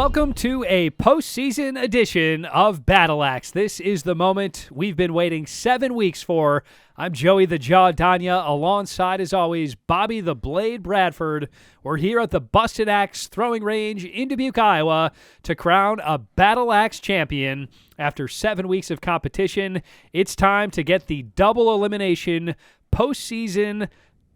Welcome to a postseason edition of Battle Axe. This is the moment we've been waiting 7 weeks for. I'm Joey the Jaw Danya, alongside, as always, Bobby the Blade Bradford. We're here at the Bustin Axe Throwing Range in Dubuque, Iowa, to crown a Battle Axe champion. After 7 weeks of competition, it's time to get the double elimination postseason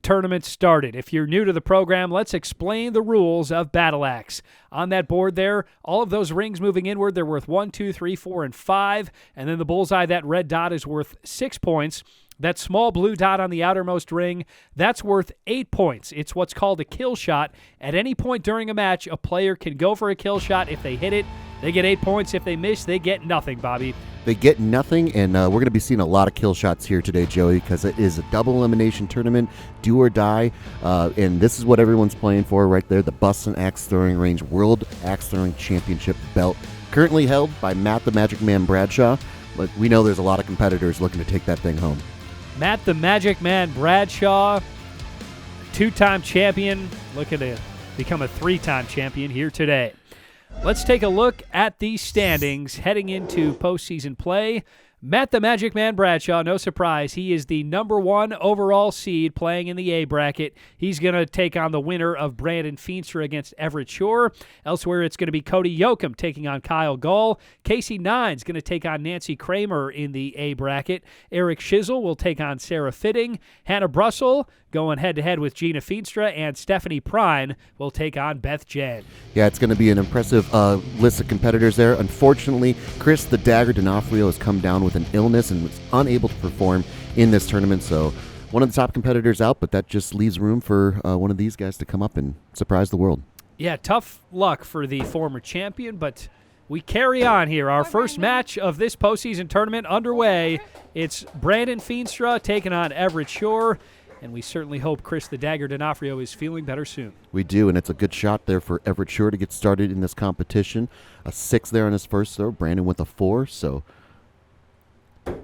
tournament started. If you're new to the program, let's explain the rules of Battle Axe. On that board there, all of those rings moving inward, they're worth 1, 2, 3, 4, and 5. And then the bullseye, that red dot, is worth 6 points. That small blue dot on the outermost ring, that's worth 8 points. It's what's called a kill shot. At any point during a match, a player can go for a kill shot. If they hit it, they get 8 points. If they miss, they get nothing, Bobby. They get nothing, and we're going to be seeing a lot of kill shots here today, Joey, because it is a double elimination tournament, do or die, and this is what everyone's playing for right there, the Bustin Axe Throwing Range World Axe Throwing Championship belt, currently held by Matt the Magic Man Bradshaw, but we know there's a lot of competitors looking to take that thing home. Matt the Magic Man Bradshaw, two-time champion, looking to become a three-time champion here today. Let's take a look at the standings heading into postseason play. Matt the Magic Man Bradshaw, no surprise, he is the #1 overall seed playing in the A bracket. He's going to take on the winner of Brandon Feenstra against Everett Shore. Elsewhere, it's going to be Cody Yoakum taking on Kyle Gall. Casey Nine's going to take on Nancy Kramer in the A bracket. Eric Shizzle will take on Sarah Fitting. Hannah Brussel going head-to-head with Gina Feenstra, and Stephanie Prine will take on Beth Jen. Yeah, it's going to be an impressive list of competitors there. Unfortunately, Chris the Dagger D'Onofrio has come down with an illness and was unable to perform in this tournament, so one of the top competitors out, but that just leaves room for one of these guys to come up and surprise the world. Yeah, tough luck for the former champion, but we carry on here. Our first match of this postseason tournament underway. It's Brandon Feenstra taking on Everett Shore, and we certainly hope Chris the Dagger D'Onofrio is feeling better soon. We do, and it's a good shot there for Everett Shore to get started in this competition. A 6 there on his first throw. Brandon with a 4, so 4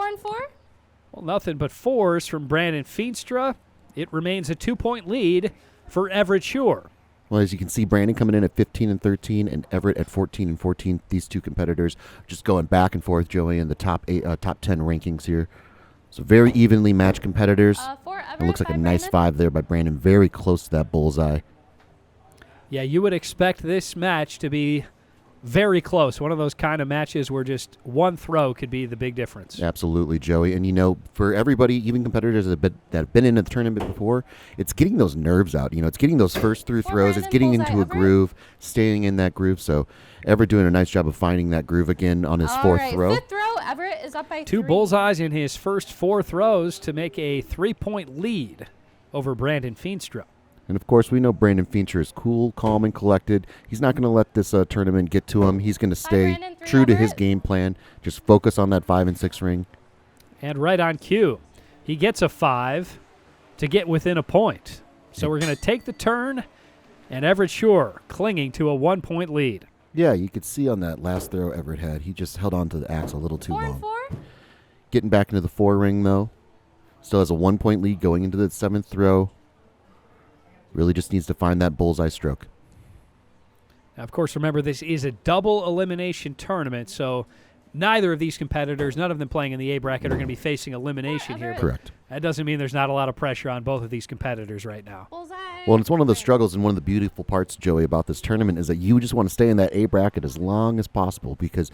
and 4? Well, nothing but 4s from Brandon Feenstra. It remains a 2-point lead for Everett Shore. Well, as you can see, Brandon coming in at 15 and 13, and Everett at 14 and 14. These two competitors just going back and forth, Joey, in the top 10 rankings here. So very evenly matched competitors. It looks like a nice 5 there by Brandon, very close to that bullseye. Yeah, you would expect this match to be very close. One of those kind of matches where just one throw could be the big difference. Absolutely, Joey. And, you know, for everybody, even competitors that have been in the tournament before, it's getting those nerves out. You know, it's getting those first through throws. It's getting into a groove, staying in that groove. So Everett doing a nice job of finding that groove again on his fourth throw. Fifth throw, Everett is up by 2 bullseyes in his first 4 throws to make a 3-point lead over Brandon Feenstra. And, of course, we know Brandon Feenstra is cool, calm, and collected. He's not going to let this tournament get to him. He's going to stay true to his game plan. Just focus on that 5 and 6 ring. And right on cue, he gets a 5 to get within a point. So we're going to take the turn, and Everett Shore clinging to a 1-point lead. Yeah, you could see on that last throw Everett had, he just held on to the axe a little too 4 long. and 4? Getting back into the 4 ring, though. Still has a 1-point lead going into the 7th throw. Really just needs to find that bullseye stroke. Now, of course, remember, this is a double elimination tournament, so neither of these competitors, none of them playing in the A bracket, are going to be facing elimination here. Correct. That doesn't mean there's not a lot of pressure on both of these competitors right now. Bullseye. Well, it's one of the struggles and one of the beautiful parts, Joey, about this tournament is that you just want to stay in that A bracket as long as possible because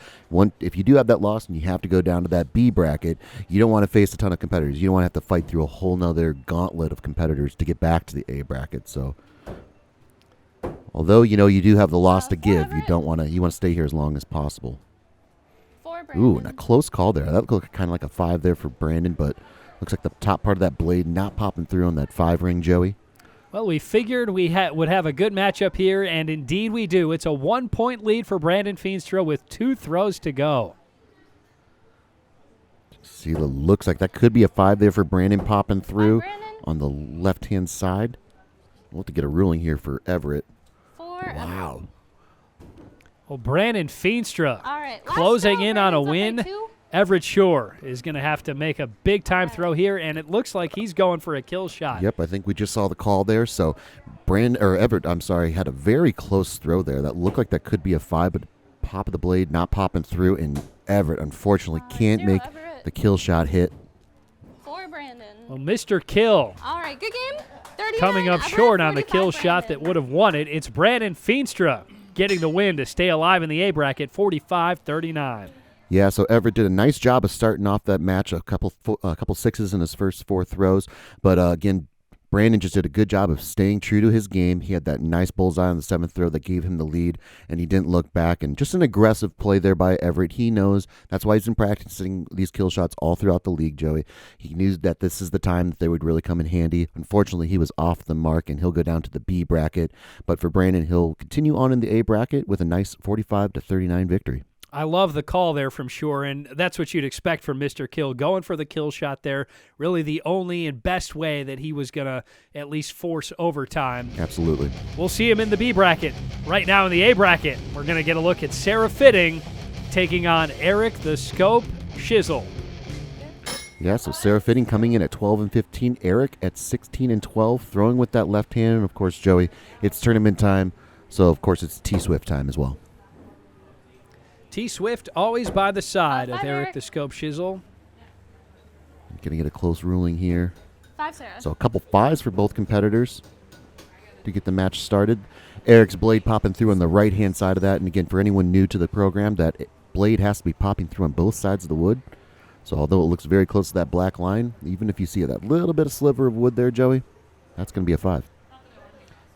if you do have that loss and you have to go down to that B bracket, you don't want to face a ton of competitors. You don't want to have to fight through a whole nother gauntlet of competitors to get back to the A bracket. So, although, you know, you do have the loss to give, you want to stay here as long as possible. 4, Brandon. Ooh, and a close call there. That looked kind of like a 5 there for Brandon, but looks like the top part of that blade not popping through on that 5 ring, Joey. Well, we figured we would have a good matchup here, and indeed we do. It's a 1-point lead for Brandon Feenstra with 2 throws to go. See, looks like that could be a 5 there for Brandon popping through Brandon. on the left-hand side. We'll have to get a ruling here for Everett. 4. Wow. Well, Brandon Feenstra All right. closing in on a win. Everett Shore is going to have to make a big-time throw here, and it looks like he's going for a kill shot. Yep, I think we just saw the call there. So Everett, had a very close throw there. That looked like that could be a 5, but pop of the blade not popping through, and Everett unfortunately can't make the kill shot hit. 4, Brandon. Well, Mr. Kill All right, good game. 39, coming up Everett, short on the 45, kill shot that Brandon. would have won it. It's Brandon Feenstra getting the win to stay alive in the A bracket, 45-39. Yeah, so Everett did a nice job of starting off that match, a couple sixes in his first 4 throws. But again, Brandon just did a good job of staying true to his game. He had that nice bullseye on the 7th throw that gave him the lead, and he didn't look back. And just an aggressive play there by Everett. He knows that's why he's been practicing these kill shots all throughout the league, Joey. He knew that this is the time that they would really come in handy. Unfortunately, he was off the mark, and he'll go down to the B bracket. But for Brandon, he'll continue on in the A bracket with a nice 45-39 victory. I love the call there from Shore, and that's what you'd expect from Mr. Kill, going for the kill shot there. Really the only and best way that he was going to at least force overtime. Absolutely. We'll see him in the B bracket. Right now in the A bracket, we're going to get a look at Sarah Fitting taking on Eric the Scope Shizzle. Yeah, so Sarah Fitting coming in at 12-15, Eric at 16-12, throwing with that left hand, and of course, Joey, it's tournament time, so of course it's T-Swift time as well. T-Swift always by the side of 5, Eric Eric. the Scope Shizzle. Going to get a close ruling here. 5, Sarah. So a couple 5s for both competitors to get the match started. Eric's blade popping through on the right-hand side of that, and again, for anyone new to the program, that blade has to be popping through on both sides of the wood. So although it looks very close to that black line, even if you see that little bit of sliver of wood there, Joey, that's going to be a 5.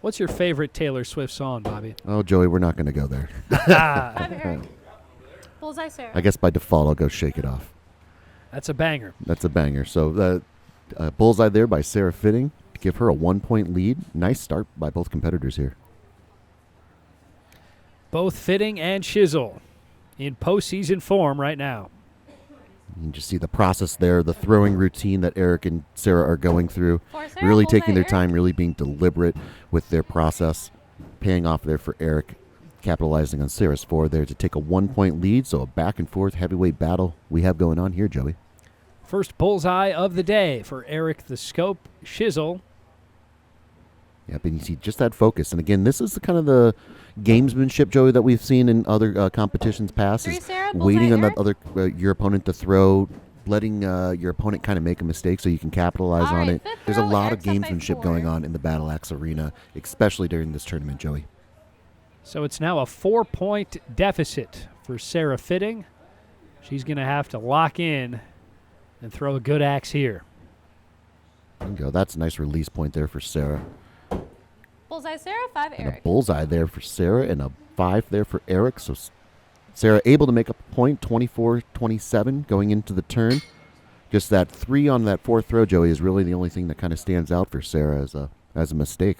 What's your favorite Taylor Swift song, Bobby? Oh, Joey, we're not going to go there. 5, Eric. Bullseye, Sarah. I guess by default, I'll go Shake It Off. That's a banger. That's a banger. So bullseye there by Sarah Fitting to give her a 1-point lead. Nice start by both competitors here. Both Fitting and Shizzle in postseason form right now. You can just see the process there, the throwing routine that Eric and Sarah are going through. 4, Sarah. Really Bullseye, taking their Eric. time, really being deliberate with their process. Paying off there for Eric, capitalizing on Sarah's 4 there to take a 1-point lead. So a back-and-forth heavyweight battle we have going on here, Joey. First bullseye of the day for Eric the Scope Shizzle. Yep, and you see just that focus. And again, this is the kind of the gamesmanship, Joey, that we've seen in other competitions past. 3, Is Sarah. Bullseye, waiting on that Eric. other your opponent to throw, letting your opponent kind of make a mistake so you can capitalize All on right, it. fifth There's a throw, lot Eric's of up by gamesmanship 4. going on in the Battle Axe arena, especially during this tournament, Joey. So it's now a 4-point deficit for Sarah Fitting. She's going to have to lock in and throw a good axe here. There you go. That's a nice release point there for Sarah. Bullseye, Sarah. 5, And a Eric. bullseye there for Sarah and a 5 there for Eric. So Sarah able to make a point, 24-27 going into the turn. Just that 3 on that 4th throw, Joey, is really the only thing that kind of stands out for Sarah as a mistake.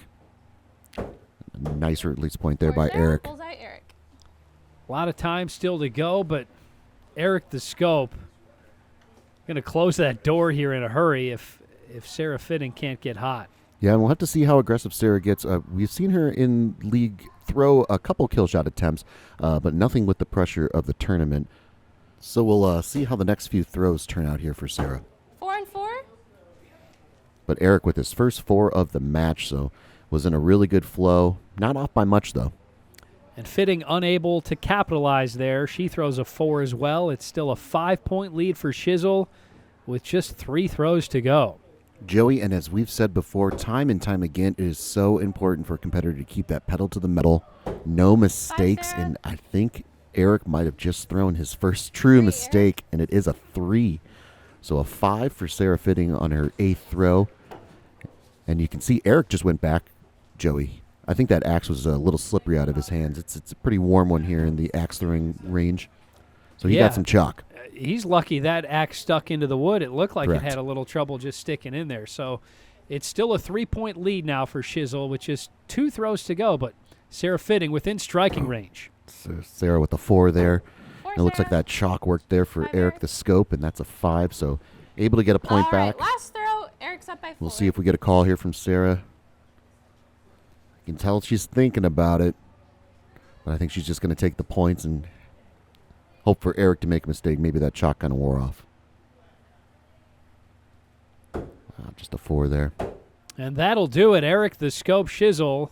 A nice release point there 4, by Sarah. Eric. Bullseye, Eric. A lot of time still to go, but Eric the Scope going to close that door here in a hurry if Sarah Fitting can't get hot. Yeah, and we'll have to see how aggressive Sarah gets. We've seen her in league throw a couple kill shot attempts, but nothing with the pressure of the tournament. So we'll see how the next few throws turn out here for Sarah. 4 and 4. But Eric with his first 4 of the match, so was in a really good flow. Not off by much, though. And Fitting unable to capitalize there. She throws a 4 as well. It's still a 5-point lead for Shizzle with just 3 throws to go. Joey, and as we've said before, time and time again, it is so important for a competitor to keep that pedal to the metal. No mistakes, Sarah. and I think Eric might have just thrown his first true 3, mistake, and it is a 3. So a 5 for Sarah Fitting on her 8th throw. And you can see Eric just went back, Joey. I think that axe was a little slippery out of his hands. It's a pretty warm one here in the axe throwing range. So he Yeah. got some chalk. He's lucky that axe stuck into the wood. It looked like Correct. it had a little trouble just sticking in there. So it's still a 3-point lead now for Shizzle with just 2 throws to go, but Sarah Fitting within striking range. So Sarah with a 4 there. 4, It looks like Sarah. that chalk worked there for 5, Eric the Scope, and that's a 5. So able to get a point All back. right, last throw. Eric's up by 4. We'll see if we get a call here from Sarah. You can tell she's thinking about it, but I think she's just going to take the points and hope for Eric to make a mistake. Maybe that chalk kind of wore off. Just a 4 there. And that'll do it. Eric the Scope Shizzle.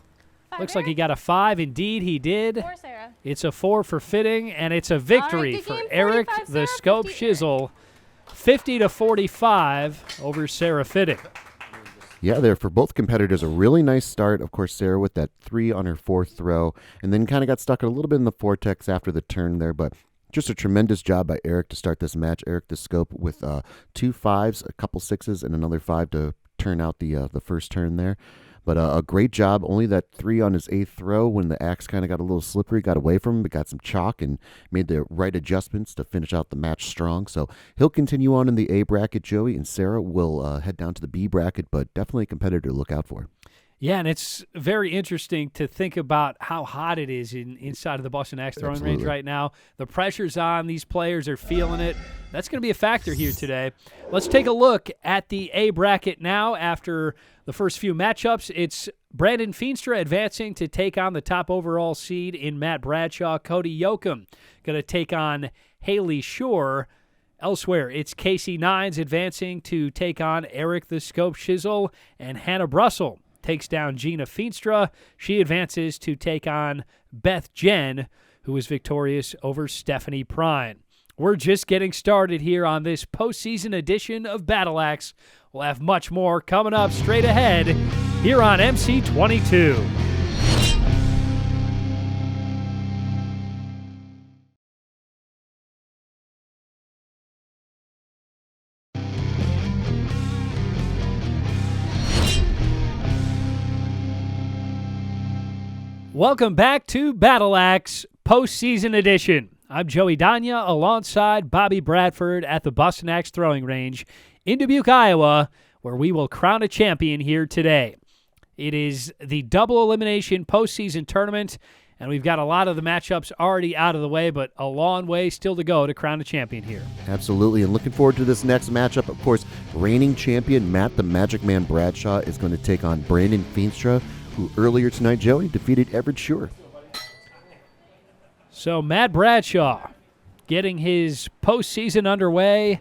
5, Looks like he Eric. got a 5. Indeed, he did. 4, Sarah. It's a 4 for Fitting, and it's a victory good for game, Eric 45, the Sarah, Scope 50, Eric. Shizzle. 50-45 over Sarah Fitting. Yeah, there for both competitors, a really nice start. Of course, Sarah with that 3 on her 4th throw, and then kind of got stuck a little bit in the vortex after the turn there, but just a tremendous job by Eric to start this match. Eric the Scope with 2 5s, a couple 6s, and another 5 to turn out the first turn there. But a great job. Only that 3 on his 8th throw when the axe kind of got a little slippery, got away from him, but got some chalk and made the right adjustments to finish out the match strong. So he'll continue on in the A bracket, Joey, and Sarah will head down to the B bracket, but definitely a competitor to look out for. Yeah, and it's very interesting to think about how hot it is inside of the Bustin Axe Throwing Range Absolutely. right now. The pressure's on. These players are feeling it. That's going to be a factor here today. Let's take a look at the A bracket now after the first few matchups. It's Brandon Feenstra advancing to take on the top overall seed in Matt Bradshaw. Cody Yoakum going to take on Haley Shore. Elsewhere, it's Casey Nines advancing to take on Eric the Scope Shizzle, and Hannah Brussel takes down Gina Feenstra. She advances to take on Beth Jen, who is victorious over Stephanie Prine. We're just getting started here on this postseason edition of Battle Axe. We'll have much more coming up straight ahead here on MC22. Welcome back to Battle Axe Postseason Edition. I'm Joey Danya alongside Bobby Bradford at the Bustin Axe Throwing Range in Dubuque, Iowa, where we will crown a champion here today. It is the double elimination postseason tournament, and we've got a lot of the matchups already out of the way, but a long way still to go to crown a champion here. Absolutely, and looking forward to this next matchup. Of course, reigning champion Matt the Magic Man Bradshaw is going to take on Brandon Feenstra, who earlier tonight, Joey, defeated Everett Shure. So Matt Bradshaw getting his postseason underway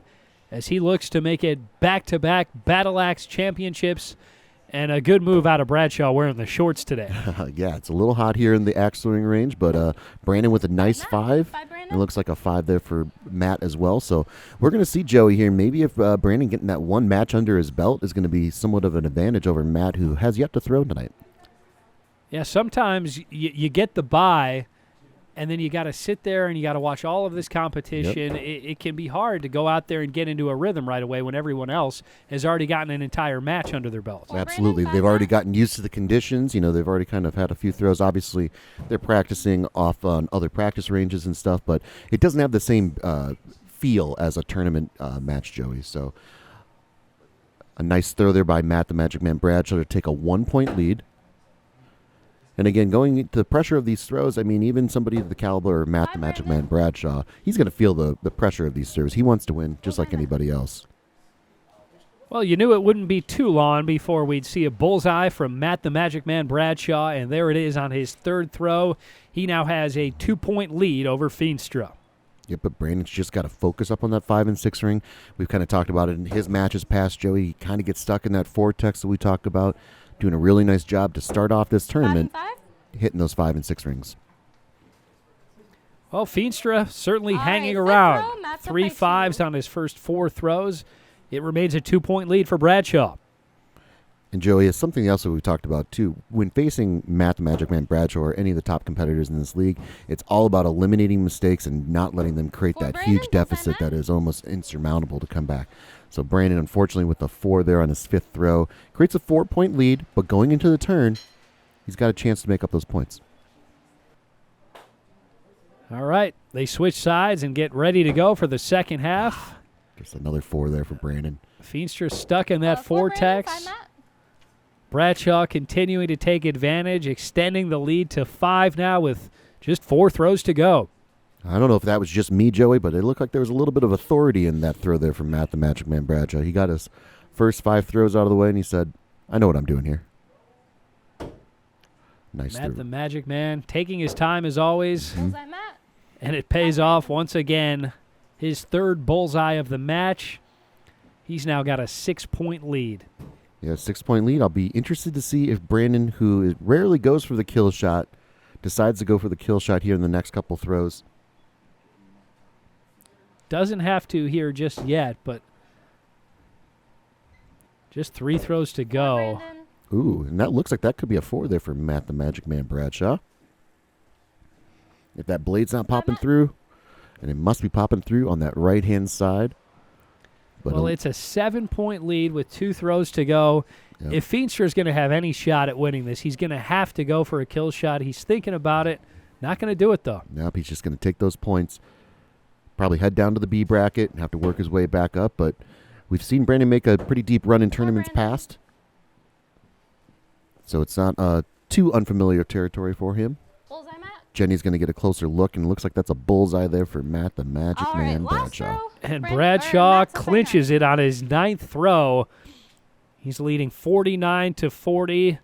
as he looks to make it back-to-back Battle Axe championships, and a good move out of Bradshaw wearing the shorts today. Yeah, it's a little hot here in the axe throwing range, but Brandon with a nice 5. Five, Brandon. It looks like a 5 there for Matt as well. So we're going to see Joey here. Maybe if Brandon getting that one match under his belt is going to be somewhat of an advantage over Matt, who has yet to throw tonight. Yeah, sometimes you get the bye, and then you got to sit there and you got to watch all of this competition. Yep. It can be hard to go out there and get into a rhythm right away when everyone else has already gotten an entire match under their belt. Well, Absolutely. Brandon, They've five already out. gotten used to the conditions. You know, they've already kind of had a few throws. Obviously, they're practicing off on other practice ranges and stuff, but it doesn't have the same feel as a tournament match, Joey. So a nice throw there by Matt the Magic Man Bradshaw to take a 1-point lead. And again, going to the pressure of these throws, I mean, even somebody of the caliber of Matt the Magic Man Bradshaw, he's going to feel the pressure of these throws. He wants to win just like anybody else. Well, you knew it wouldn't be too long before we'd see a bullseye from Matt the Magic Man Bradshaw, and there it is on his third throw. He now has a 2-point lead over Feenstra. Yep, but Brandon's just got to focus up on that 5 and 6 ring. We've kind of talked about it in his matches past, Joey. He kind of gets stuck in that vortex that we talked about, doing a really nice job to start off this 5 tournament, and 5. hitting those 5 and 6 rings. Well, Feenstra certainly All hanging right, fifth around. row, Matt's up 3 by 5s 2. on his first 4 throws. It remains a 2-point lead for Bradshaw. And Joey, is something else that we've talked about too. When facing Matt the Magic Man Bradshaw or any of the top competitors in this league, it's all about eliminating mistakes and not letting them create For that Brandon, huge bullseye deficit Matt. that is almost insurmountable to come back. So Brandon, unfortunately, with the 4 there on his 5th throw, creates a 4-point lead, but going into the turn, he's got a chance to make up those points. All right, they switch sides and get ready to go for the second half. Just another 4 there for Brandon. Feenstra stuck in that 4, Brandon, vortex. 5, Matt. Bradshaw continuing to take advantage, extending the lead to 5 now with just 4 throws to go. I don't know if that was just me, Joey, but it looked like there was a little bit of authority in that throw there from Matt the Magic Man Bradshaw. He got his first 5 throws out of the way, and he said, I know what I'm doing here. Nice Matt throw. the Magic Man taking his time as always. Bullseye Matt. And it pays off once again. His third bullseye of the match. He's now got a 6-point lead. Yeah, 6-point lead. I'll be interested to see if Brandon, who rarely goes for the kill shot, decides to go for the kill shot here in the next couple throws. Doesn't have to here just yet, but just 3 throws to go. Brandon. Ooh, and that looks like that could be a 4 there for Matt the Magic Man Bradshaw. If that blade's not popping through, and it must be popping through on that right-hand side. But Well, it's a 7-point lead with 2 throws to go. Yep. If Feenstra is going to have any shot at winning this, he's going to have to go for a kill shot. He's thinking about it. Not going to do it, though. Nope, he's just going to take those points, probably head down to the B bracket and have to work his way back up. But we've seen Brandon make a pretty deep run in tournaments past, so it's not too unfamiliar territory for him. Bullseye, Matt. Jenny's going to get a closer look, and it looks like that's a bullseye there for Matt the Magic All right, Man last Bradshaw. throw. And Brandon- Bradshaw Matt's up by clinches 9. it on his 9th throw. He's leading 49-40.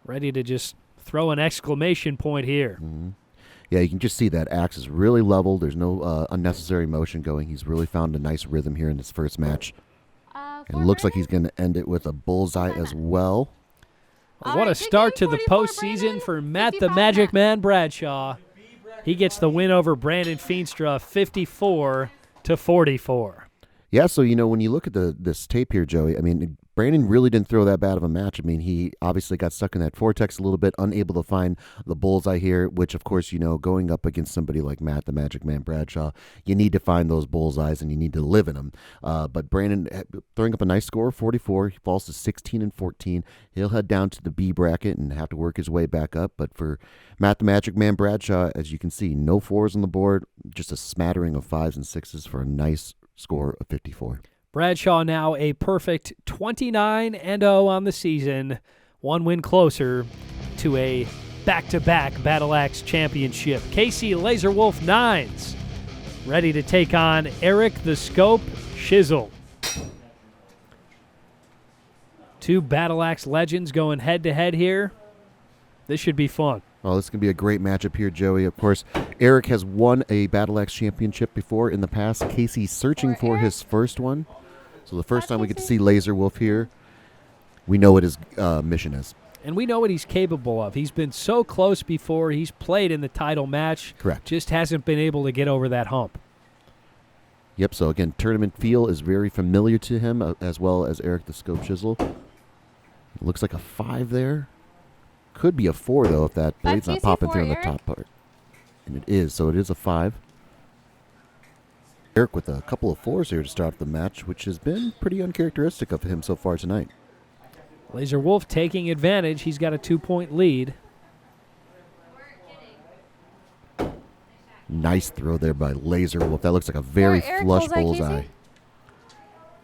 Ready to just throw an exclamation point here. Mm-hmm. Yeah, you can just see that axe is really level. There's no unnecessary motion going. He's really found a nice rhythm here in this first match. And it looks like he's going to end it with a bullseye as well. All What a right, start to the 44, postseason Brandon. for Matt the 55 Magic Matt. Man Bradshaw. He gets the win over Brandon Feenstra, 54-44. Yeah, so, when you look at this tape here, Joey, I mean, Brandon really didn't throw that bad of a match. I mean, he obviously got stuck in that vortex a little bit, unable to find the bullseye here, which, of course, going up against somebody like Matt, the Magic Man Bradshaw, you need to find those bullseyes and you need to live in them. But Brandon throwing up a nice score, 44. He falls to 16-14. He'll head down to the B bracket and have to work his way back up. But for Matt, the Magic Man Bradshaw, as you can see, no 4s on the board, just a smattering of 5s and 6s for a nice score of 54. Bradshaw now a perfect 29-0 on the season, 1 win closer to a back-to-back Battle Axe championship. Casey Laser Wolf 9s ready to take on Eric the Scope Shizzle. 2 Battle Axe legends going head-to-head here. This should be fun. Oh, this is going to be a great matchup here, Joey. Of course, Eric has won a Battle Axe championship before in the past. Casey's searching for his first one. So the first time we get to see Laser Wolf here, we know what his mission is. And we know what he's capable of. He's been so close before. He's played in the title match. Correct. Just hasn't been able to get over that hump. Yep, so again, tournament feel is very familiar to him, as well as Eric the Scope Chisel. Looks like a 5 there. Could be a 4, though, if that blade's not TC4, popping through on the Eric. top part. And it is, so it is a 5. Eric with a couple of 4s here to start the match, which has been pretty uncharacteristic of him so far tonight. Laser Wolf taking advantage. He's got a 2-point lead. Nice throw there by Laser Wolf. That looks like a very For Eric, flush bullseye, bullseye. Casey?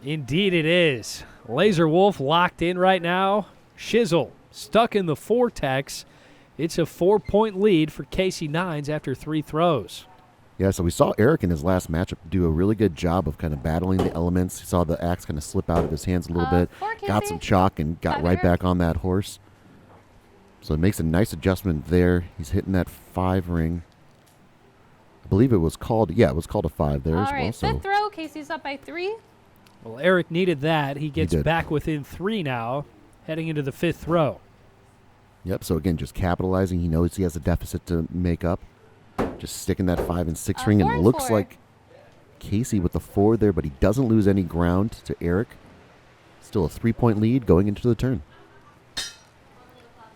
Indeed it is. Laser Wolf locked in right now. Shizzle stuck in the vortex. It's a 4-point lead for Casey Nines after 3 throws. Yeah, so we saw Eric in his last matchup do a really good job of kind of battling the elements. He saw the axe kind of slip out of his hands a little bit, 4, got Casey. some chalk, and got 5, right Eric. back on that horse. So it makes a nice adjustment there. He's hitting that 5 ring. I believe it was called, it was called a 5 there All as well. right, So 5th throw. Casey's up by 3. Well, Eric needed that. He gets did. back within 3 now, heading into the 5th throw. Yep, so again, just capitalizing. He knows he has a deficit to make up. Just sticking that 5 and 6 ring. 4 And it and looks 4. like Casey with the 4 there, but he doesn't lose any ground to Eric. Still a 3-point lead going into the turn.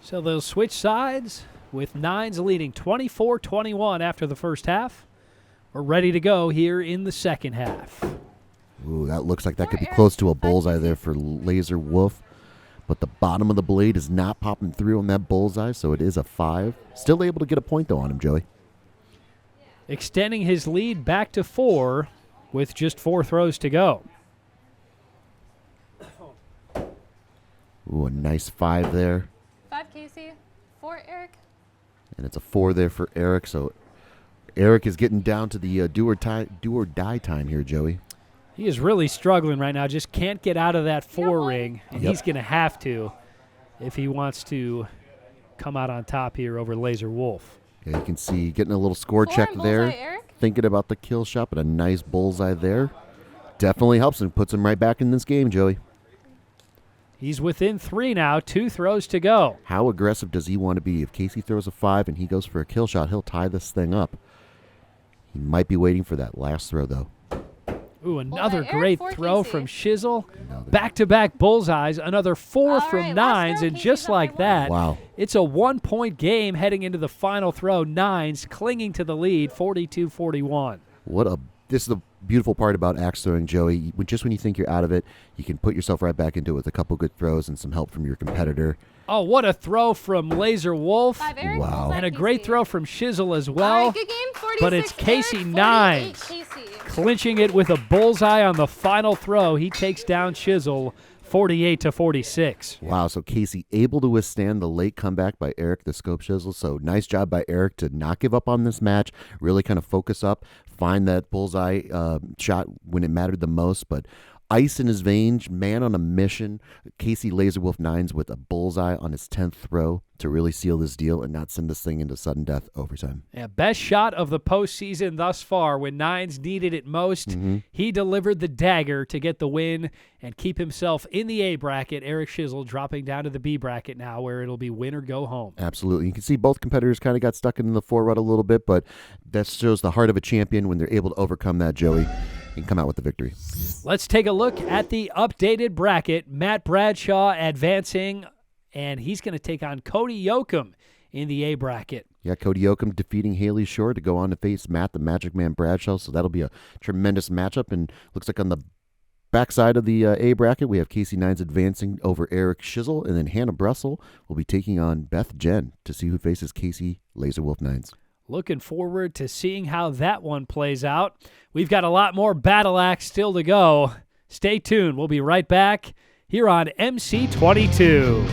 So they'll switch sides with Nines leading 24-21 after the first half. We're ready to go here in the second half. Ooh, that looks like that could be Eric. close to a bullseye there for Laser Wolf. But the bottom of the blade is not popping through on that bullseye, so it is a 5. Still able to get a point, though, on him, Joey. Extending his lead back to 4 with just 4 throws to go. Ooh, a nice 5 there. 5, Casey. 4, Eric. And it's a 4 there for Eric, so Eric is getting down to the do or die time here, Joey. He is really struggling right now. Just can't get out of that 4 boy. ring, and Yep. he's going to have to if he wants to come out on top here over Laser Wolf. Yeah, you can see getting a little score 4 check and there. bullseye, Eric. Thinking about the kill shot, but a nice bullseye there. Definitely helps him, puts him right back in this game, Joey. He's within 3 now, 2 throws to go. How aggressive does he want to be? If Casey throws a 5 and he goes for a kill shot, he'll tie this thing up. He might be waiting for that last throw, though. Ooh, another Eric great for throw Casey. from Shizzle. Another- Back-to-back bullseyes, another 4 All from right, last 9s, throw, and Casey's just up by like 1. that, Wow. it's a 1-point game heading into the final throw. 9s clinging to the lead, 42-41. This is the beautiful part about axe throwing, Joey. Just when you think you're out of it, you can put yourself right back into it with a couple good throws and some help from your competitor. Oh, what a throw from Laser Wolf. 5 Eric. Wow. bullseye, And a great Casey. throw from Shizzle as All well. right, good game. 46 but it's Casey Eric, 9s. 48 Casey. Clinching it with a bullseye on the final throw. He takes down Shizzle 48-46. Wow, so Casey able to withstand the late comeback by Eric the Scope Shizzle. So nice job by Eric to not give up on this match, really kind of focus up, find that bullseye shot when it mattered the most. But ice in his veins, man on a mission. Casey Laser Wolf 9s with a bullseye on his 10th throw to really seal this deal and not send this thing into sudden death overtime. Yeah, best shot of the postseason thus far. When 9s needed it most, he delivered the dagger to get the win and keep himself in the A bracket. Eric Shizzle dropping down to the B bracket now, where it'll be win or go home. Absolutely. You can see both competitors kind of got stuck in the forward a little bit, but that shows the heart of a champion when they're able to overcome that, Joey, and come out with the victory. Let's take a look at the updated bracket. Matt Bradshaw advancing, and he's going to take on Cody Yoakum in the A bracket. Yeah, Cody Yoakum defeating Haley Shore to go on to face Matt the Magic Man Bradshaw, so that'll be a tremendous matchup. And looks like on the backside of the A bracket, we have Casey 9s advancing over Eric Shizzle, and then Hannah Brussel will be taking on Beth Jen to see who faces Casey Laser Wolf 9s. Looking forward to seeing how that one plays out. We've got a lot more Battle Axe still to go. Stay tuned. We'll be right back here on MC22.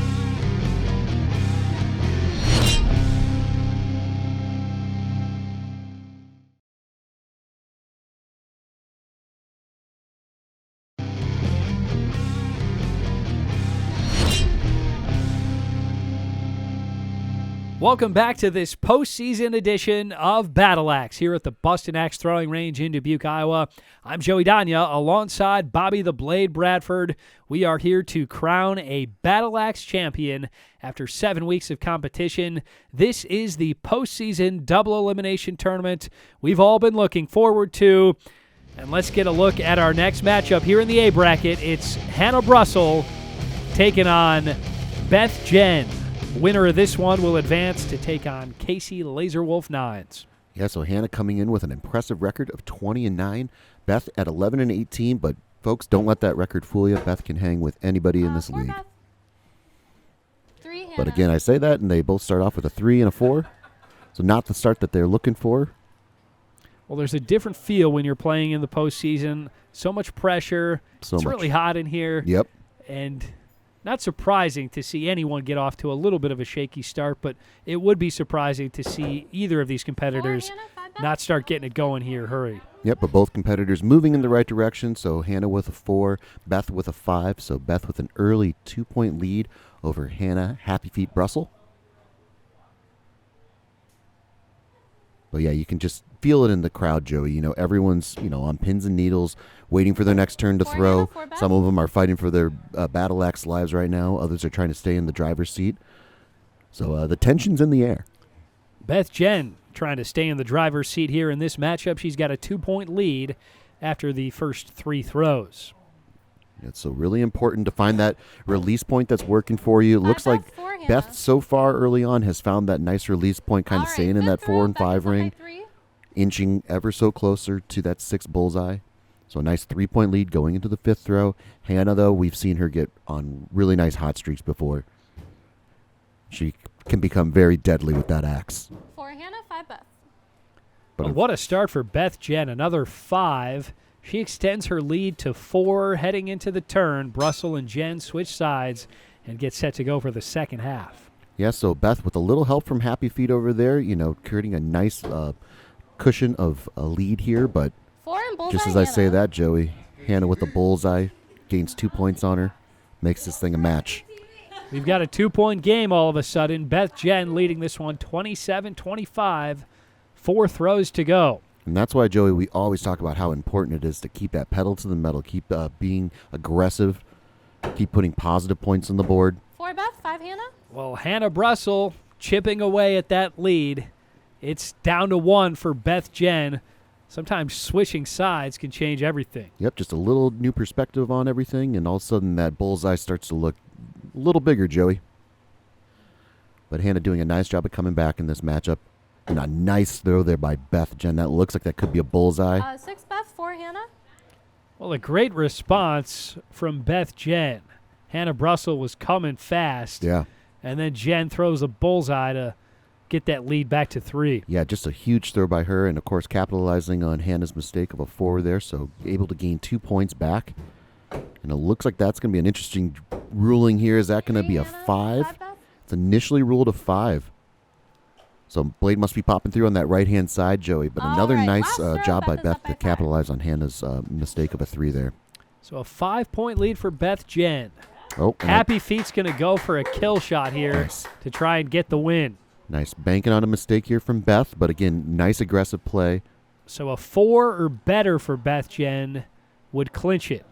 Welcome back to this postseason edition of Battle Axe here at the Bustin Axe Throwing Range in Dubuque, Iowa. I'm Joey Danya alongside Bobby the Blade Bradford. We are here to crown a Battle Axe champion after 7 weeks of competition. This is the postseason double elimination tournament we've all been looking forward to. And let's get a look at our next matchup here in the A bracket. It's Hannah Brussel taking on Beth Jen. Winner of this one will advance to take on Casey Laser Wolf 9s. Yeah, so Hannah coming in with an impressive record of 20-9. Beth at 11-18, but folks, don't let that record fool you. Beth can hang with anybody in this 4 league. Beth. 3 Hannah. But again, I say that, and they both start off with a 3 and a 4. So not the start that they're looking for. Well, there's a different feel when you're playing in the postseason. So much pressure. So It's much. really hot in here. Yep. And not surprising to see anyone get off to a little bit of a shaky start, but it would be surprising to see either of these competitors 4 Hannah, 5 Beth. not start getting it going here. Hurry. Yep, but both competitors moving in the right direction. So Hannah with a 4, Beth with a 5. So Beth with an early 2-point lead over Hannah Happy Feet Brussel. But yeah, you can just feel it in the crowd, Joey. You know, everyone's, on pins and needles, waiting for their next turn to 4 throw. Hannah, 4 Beth. Some of them are fighting for their Battle Axe lives right now. Others are trying to stay in the driver's seat. So the tension's in the air. Beth Jen trying to stay in the driver's seat here in this matchup. She's got a 2-point lead after the first 3 throws. It's so really important to find that release point that's working for you. It 5 looks like Beth, 4 Hannah. Beth so far early on has found that nice release point, kind of All right, staying in that fifth 4 throw, and Beth 5 is up by ring, 3. inching ever so closer to that 6 bullseye. So a nice 3-point lead going into the 5th throw. Hannah, though, we've seen her get on really nice hot streaks before. She can become very deadly with that axe. 4 Hannah, 5 Beth. But What a start for Beth Jen. Another 5. She extends her lead to 4 heading into the turn. Brussel and Jen switch sides and get set to go for the second half. yeah, so Beth with a little help from Happy Feet over there, creating a nice cushion of a lead here. But 4 and bullseye. just as I say Hannah. that, Joey, Hannah with the bullseye gains 2 points on her, makes this thing a match. We've got a 2-point game all of a sudden. Beth Jen leading this one 27-25. 4 throws to go. And that's why, Joey, we always talk about how important it is to keep that pedal to the metal, keep being aggressive, keep putting positive points on the board. 4 Beth, 5 Hannah. Well, Hannah Brussel chipping away at that lead. It's down to 1 for Beth Jen. Sometimes switching sides can change everything. Yep, just a little new perspective on everything, and all of a sudden that bullseye starts to look a little bigger, Joey. But Hannah doing a nice job of coming back in this matchup. And a nice throw there by Beth Jen. That looks like that could be a bullseye. 6 Beth, 4 Hannah. Well, a great response from Beth Jen. Hannah Brussel was coming fast. Yeah. And then Jen throws a bullseye to get that lead back to 3. Yeah, just a huge throw by her, and of course capitalizing on Hannah's mistake of a 4 there, so able to gain 2 points back. And it looks like that's going to be an interesting ruling here. Is that going to be a 5? It's initially ruled a 5. So Blade must be popping through on that right-hand side, Joey. But another nice job by Beth to capitalize on Hannah's mistake of a 3 there. So a 5-point lead for Beth Jen. Oh, Happy Feet's going to go for a kill shot here to try and get the win. Nice banking on a mistake here from Beth, but again, nice aggressive play. So a 4 or better for Beth Jen would clinch it.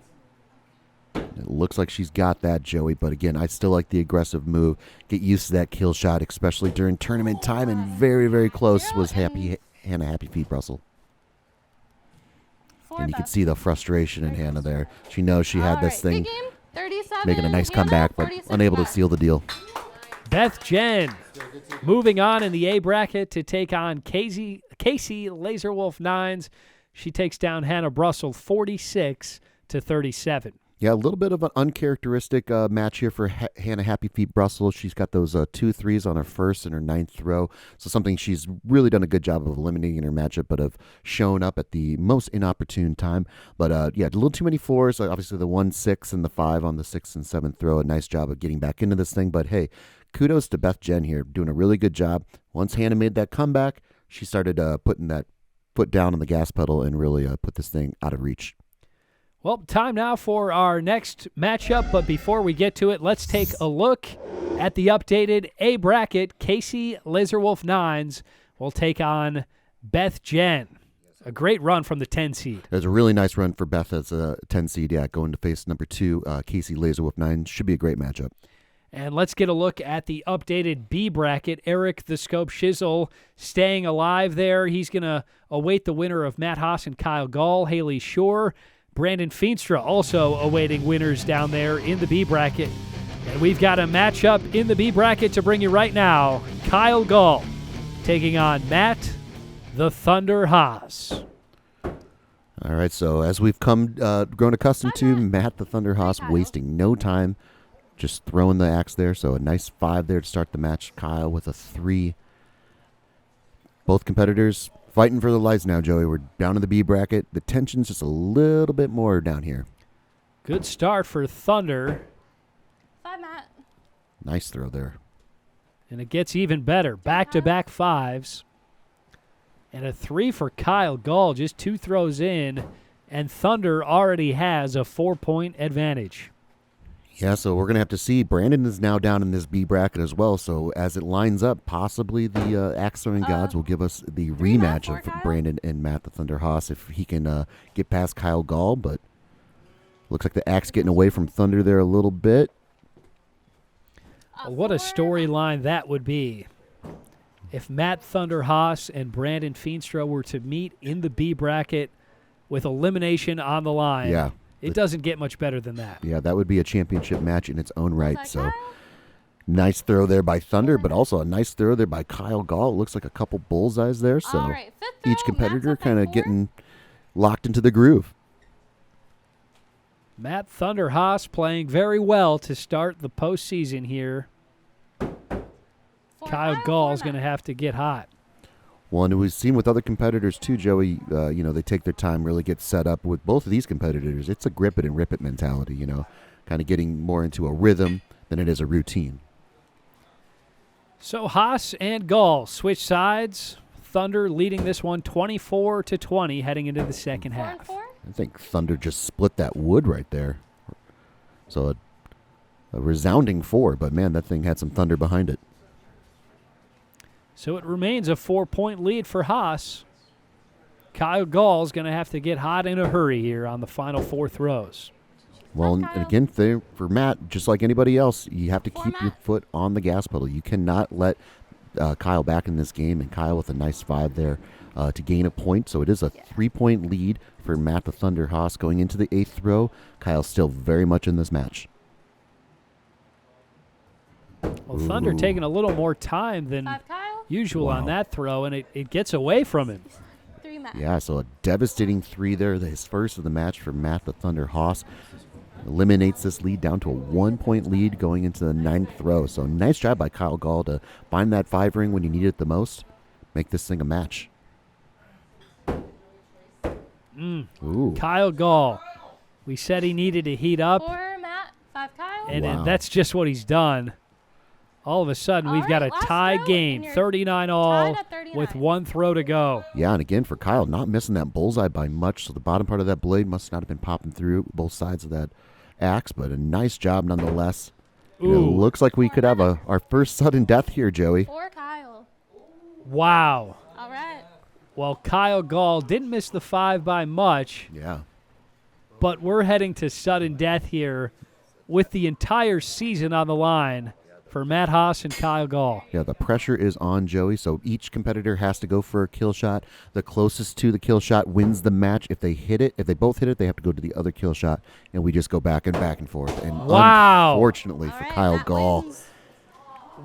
It looks like she's got that, Joey, but again, I still like the aggressive move. Get used to that kill shot, especially during tournament time, and very, very close was Hannah Happy Feet Brussel. And you can see the frustration in Hannah there. She knows she had this thing, making a nice comeback, but unable to seal the deal. Beth Jen moving on in the A bracket to take on Casey Laserwolf Nines. She takes down Hannah Brussel 46-37. Yeah, a little bit of an uncharacteristic match here for Hannah Happy Feet Brussel. She's got those 2 threes on her first and her 9th throw. So something she's really done a good job of eliminating in her matchup, but have shown up at the most inopportune time. But yeah, a little too many 4s. Obviously the 1, 6, and the 5 on the 6th and 7th throw. A nice job of getting back into this thing. But hey, kudos to Beth Jen here, doing a really good job. Once Hannah made that comeback, she started putting that foot down on the gas pedal and really put this thing out of reach. Well, time now for our next matchup, but before we get to it, let's take a look at the updated A bracket. Casey Laserwolf Nines will take on Beth Jen. A great run from the 10 seed. It was a really nice run for Beth as a 10 seed. Yeah, going to face number 2, Casey Laserwolf Nines. Should be a great matchup. And let's get a look at the updated B bracket. Eric the Scope Shizzle staying alive there. He's going to await the winner of Matt Haas and Kyle Gall. Haley Shore, Brandon Feenstra also awaiting winners down there in the B bracket. And we've got a matchup in the B bracket to bring you right now. Kyle Gall taking on Matt the Thunder Haas. All right, so as we've grown accustomed to, Matt the Thunder Haas wasting no time, just throwing the axe there. So a nice 5 there to start the match. Kyle with a 3. Both competitors fighting for their lives now, Joey. We're down in the B bracket. The tension's just a little bit more down here. Good start for Thunder. 5 Matt. Nice throw there. And it gets even better. Back-to-back 5s. And a 3 for Kyle Gall, just 2 throws in. And Thunder already has a 4-point advantage. Yeah, so we're going to have to see. Brandon is now down in this B bracket as well. So as it lines up, possibly the Axe Throwing Gods will give us the rematch of Brandon and Matt the Thunder Haas if he can get past Kyle Gall. But looks like the Axe getting away from Thunder there a little bit. What a storyline that would be if Matt Thunder Haas and Brandon Feenstra were to meet in the B bracket with elimination on the line. Yeah. It doesn't get much better than that. Yeah, that would be a championship match in its own right. So nice throw there by Thunder, but also a nice throw there by Kyle Gall. It looks like a couple bullseyes there. So each competitor kind of getting locked into the groove. Matt Thunder Haas playing very well to start the postseason here. Kyle Gall's going to have to get hot. Well, and we've seen with other competitors too, Joey, they take their time, really get set up. With both of these competitors, it's a grip it and rip it mentality, kind of getting more into a rhythm than it is a routine. So Haas and Gall switch sides. Thunder leading this one 24-20 heading into the second half. I think Thunder just split that wood right there. So a resounding 4, but man, that thing had some thunder behind it. So it remains a 4-point lead for Haas. Kyle Gall's going to have to get hot in a hurry here on the final 4 throws. Well, and again, for Matt, just like anybody else, you have to keep your foot on the gas pedal. You cannot let Kyle back in this game, and Kyle with a nice 5 there to gain a point. So it is a 3-point lead for Matt the Thunder Haas going into the 8th throw. Kyle's still very much in this match. Well, Thunder taking a little more time than usual on that throw, and it gets away from him. 3 Matt. Yeah, so a devastating 3 there. His first of the match for Matt the Thunder Haas. Eliminates this lead down to a 1-point lead going into the 9th throw. So nice job by Kyle Gall to find that 5 ring when you need it the most. Make this thing a match. Ooh. Kyle Gall. We said he needed to heat up. 4 Matt, 5 Kyle. And that's just what he's done. All of a sudden, we've got a tie game, 39 all, with 1 throw to go. Yeah, and again, for Kyle, not missing that bullseye by much, so the bottom part of that blade must not have been popping through both sides of that axe, but a nice job nonetheless. It looks like we could have our first sudden death here, Joey. 4 Kyle. Wow. All right. Well, Kyle Gall didn't miss the 5 by much. Yeah. But we're heading to sudden death here with the entire season on the line for Matt Haas and Kyle Gall. Yeah, the pressure is on, Joey, so each competitor has to go for a kill shot. The closest to the kill shot wins the match. If they hit it, if they both hit it, they have to go to the other kill shot, and we just go back and forth. And unfortunately for Kyle Gall.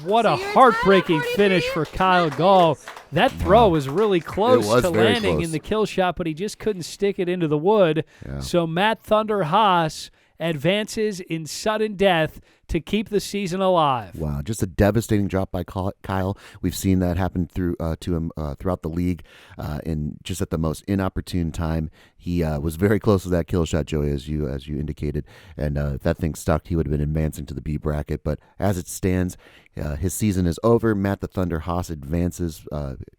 What a heartbreaking finish for Kyle Gall. That throw was really close to landing in the kill shot, but he just couldn't stick it into the wood. Yeah. So Matt Thunder Haas advances in sudden death to keep the season alive. Wow, just a devastating drop by Kyle. We've seen that happen to him throughout the league, and just at the most inopportune time. He was very close to that kill shot, Joey, as you indicated. And if that thing stuck, he would have been advancing to the B bracket. But as it stands, his season is over. Matt the Thunder Haas advances,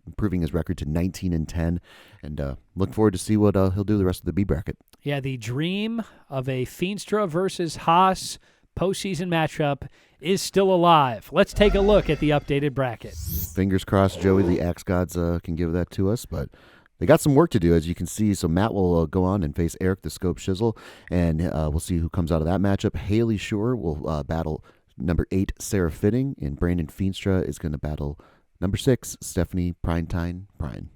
improving his record to 19-10, and look forward to see what he'll do the rest of the B bracket. Yeah, the dream of a Feenstra versus Haas postseason matchup is still alive. Let's take a look at the updated bracket. Fingers crossed, Joey, the Axe Gods can give that to us, but they got some work to do, as you can see. So Matt will go on and face Eric the Scope Shizzle, and we'll see who comes out of that matchup. Haley Shore will battle number 8, Sarah Fitting, and Brandon Feenstra is going to battle number 6, Stephanie Primetine Prine.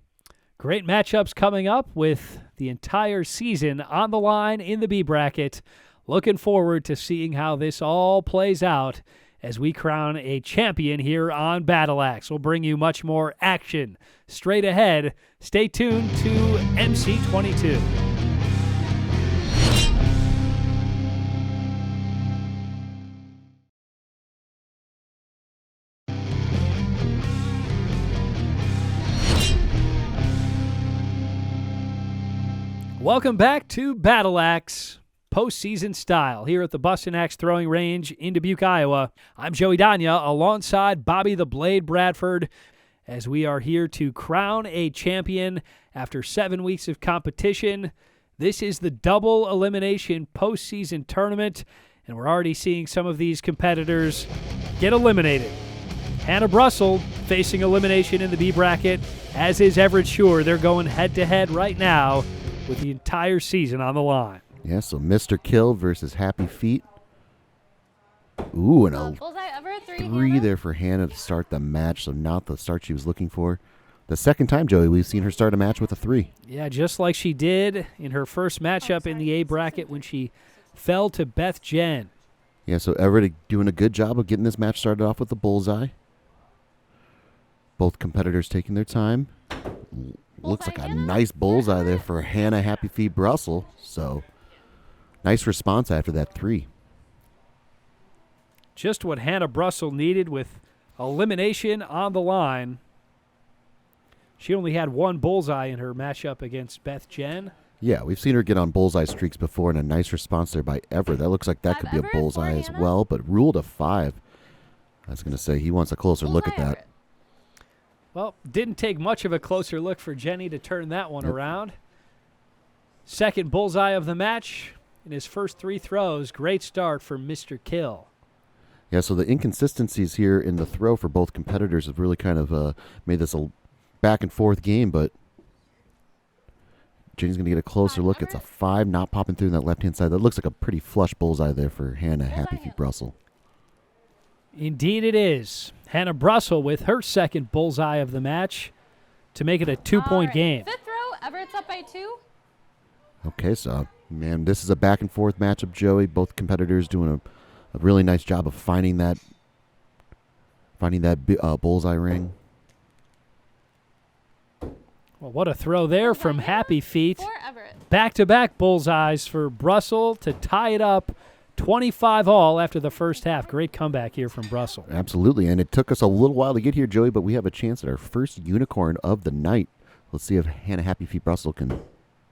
Great matchups coming up with the entire season on the line in the B bracket. Looking forward to seeing how this all plays out as we crown a champion here on Battle Axe. We'll bring you much more action straight ahead. Stay tuned to MC22. Welcome back to Battle Axe postseason style here at the Bustin Axe Throwing Range in Dubuque, Iowa. I'm Joey Danya alongside Bobby the Blade Bradford as we are here to crown a champion after 7 weeks of competition. This is the double elimination postseason tournament, and we're already seeing some of these competitors get eliminated. Hannah Brussel facing elimination in the B bracket, as is Everett Shore. They're going head-to-head right now with the entire season on the line. Yeah, so Mr. Kill versus Happy Feet. Ooh, and a Bullseye Everett, 3 there for Hannah to start the match, so not the start she was looking for. The second time, Joey, we've seen her start a match with a 3. Yeah, just like she did in her first matchup in the A bracket when she fell to Beth Jen. Yeah, so Everett doing a good job of getting this match started off with a bullseye. Both competitors taking their time. Looks like a nice bullseye there for Hannah Happy Feet Brussel, so nice response after that 3. Just what Hannah Brussel needed with elimination on the line. She only had 1 bullseye in her matchup against Beth Jen. Yeah, we've seen her get on bullseye streaks before, and a nice response there by Everett. That looks like that could be a bullseye as well, but ruled a 5. I was going to say he wants a closer look at that. Well, didn't take much of a closer look for Jenny to turn that one around. Second bullseye of the match in his first 3 throws. Great start for Mr. Kill. Yeah, so the inconsistencies here in the throw for both competitors have really kind of made this a back and forth game, but Jenny's going to get a closer look. It's a 5, not popping through in that left-hand side. That looks like a pretty flush bullseye there for Hannah Happy Feet Brussel. Indeed it is. Hannah Brussel with her second bullseye of the match to make it a 2-point game. Fifth row, Everett's up by 2. Okay, so, man, this is a back and forth matchup, Joey. Both competitors doing a really nice job of finding that bullseye ring. Well, what a throw there from Happy Feet. For Everett. Back-to-back bullseyes for Brussel to tie it up 25 all after the first half. Great comeback here from Brussel. Absolutely, and it took us a little while to get here, Joey, but we have a chance at our first unicorn of the night. Let's see if Hannah Happy Feet Brussel can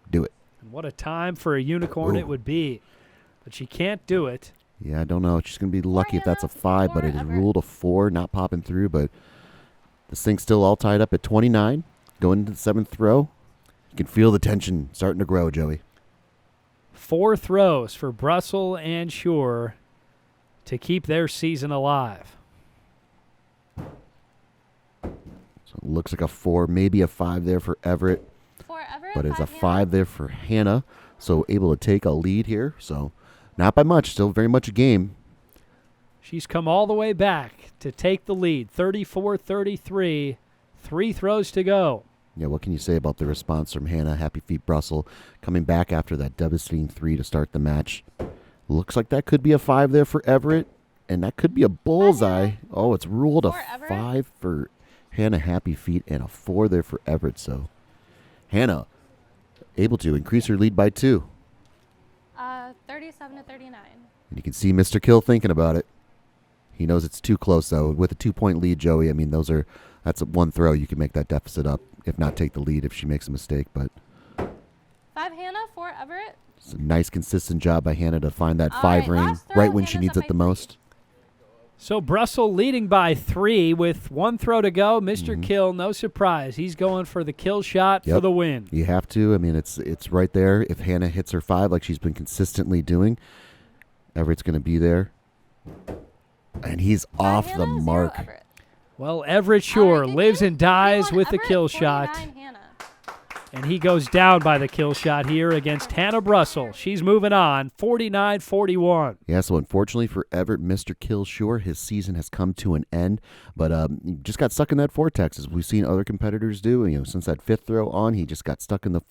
do it. And what a time for a unicorn it would be. But she can't do it. Yeah, I don't know. She's going to be lucky if that's a 5, but it is ruled a 4, not popping through. But this thing's still all tied up at 29. Going into the 7th row. You can feel the tension starting to grow, Joey. 4 throws for Brussel and Shore to keep their season alive. So it looks like a 4, maybe a 5 there for Everett. For Everett, But it's a 5 5 there for Hannah. So able to take a lead here. So not by much. Still very much a game. She's come all the way back to take the lead. 34-33. 3 throws to go. Yeah, what can you say about the response from Hannah Happy Feet Brussel coming back after that devastating 3 to start the match? Looks like that could be a 5 there for Everett, and that could be a bullseye. Oh, it's ruled a 5 for Hannah Happy Feet and a 4 there for Everett. So Hannah able to increase her lead by 2. 37-39. And you can see Mr. Kill thinking about it. He knows it's too close, though. With a 2-point lead, Joey, I mean, that's a 1 throw. You can make that deficit up, if not take the lead if she makes a mistake. But 5 Hannah, 4 Everett. it's a nice, consistent job by Hannah to find that 5 ring right when she needs it the most. So Brussel leading by 3 with 1 throw to go. Mr. Kill, no surprise. He's going for the kill shot for the win. You have to. I mean, it's right there. If Hannah hits her 5 like she's been consistently doing, Everett's going to be there. And he's off Hannah, the 0 mark. Everett. Well, Everett Shore lives and dies with the Everett, kill shot. 49 Hannah. And he goes down by the kill shot here against Hannah Brussel. She's moving on, 49-41. Yeah, so unfortunately for Everett, Mr. Kill Shore, his season has come to an end. But he just got stuck in that vortex, as we've seen other competitors do. You know, since that 5th throw on, he just got stuck in the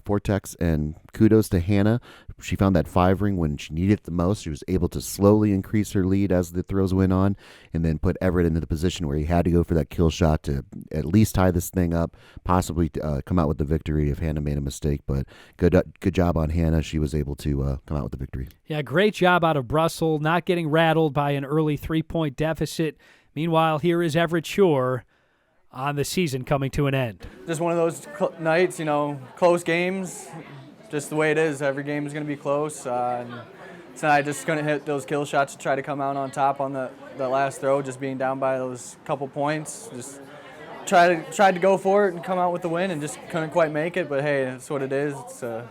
vortex. And kudos to Hannah. She found that 5 ring when she needed it the most. She was able to slowly increase her lead as the throws went on, and then put Everett into the position where he had to go for that kill shot to at least tie this thing up, possibly come out with the victory if Hannah made a mistake. But good job on Hannah. She was able to come out with the victory. Yeah, great job out of Brussel, not getting rattled by an early 3-point deficit. Meanwhile, here is Everett Shore on the season coming to an end. Just one of those nights, close games, just the way it is. Every game is going to be close. And tonight, just going to hit those kill shots to try to come out on top on the last throw, just being down by those couple points. Just tried to go for it and come out with the win, and just couldn't quite make it. But hey, that's what it is. It's a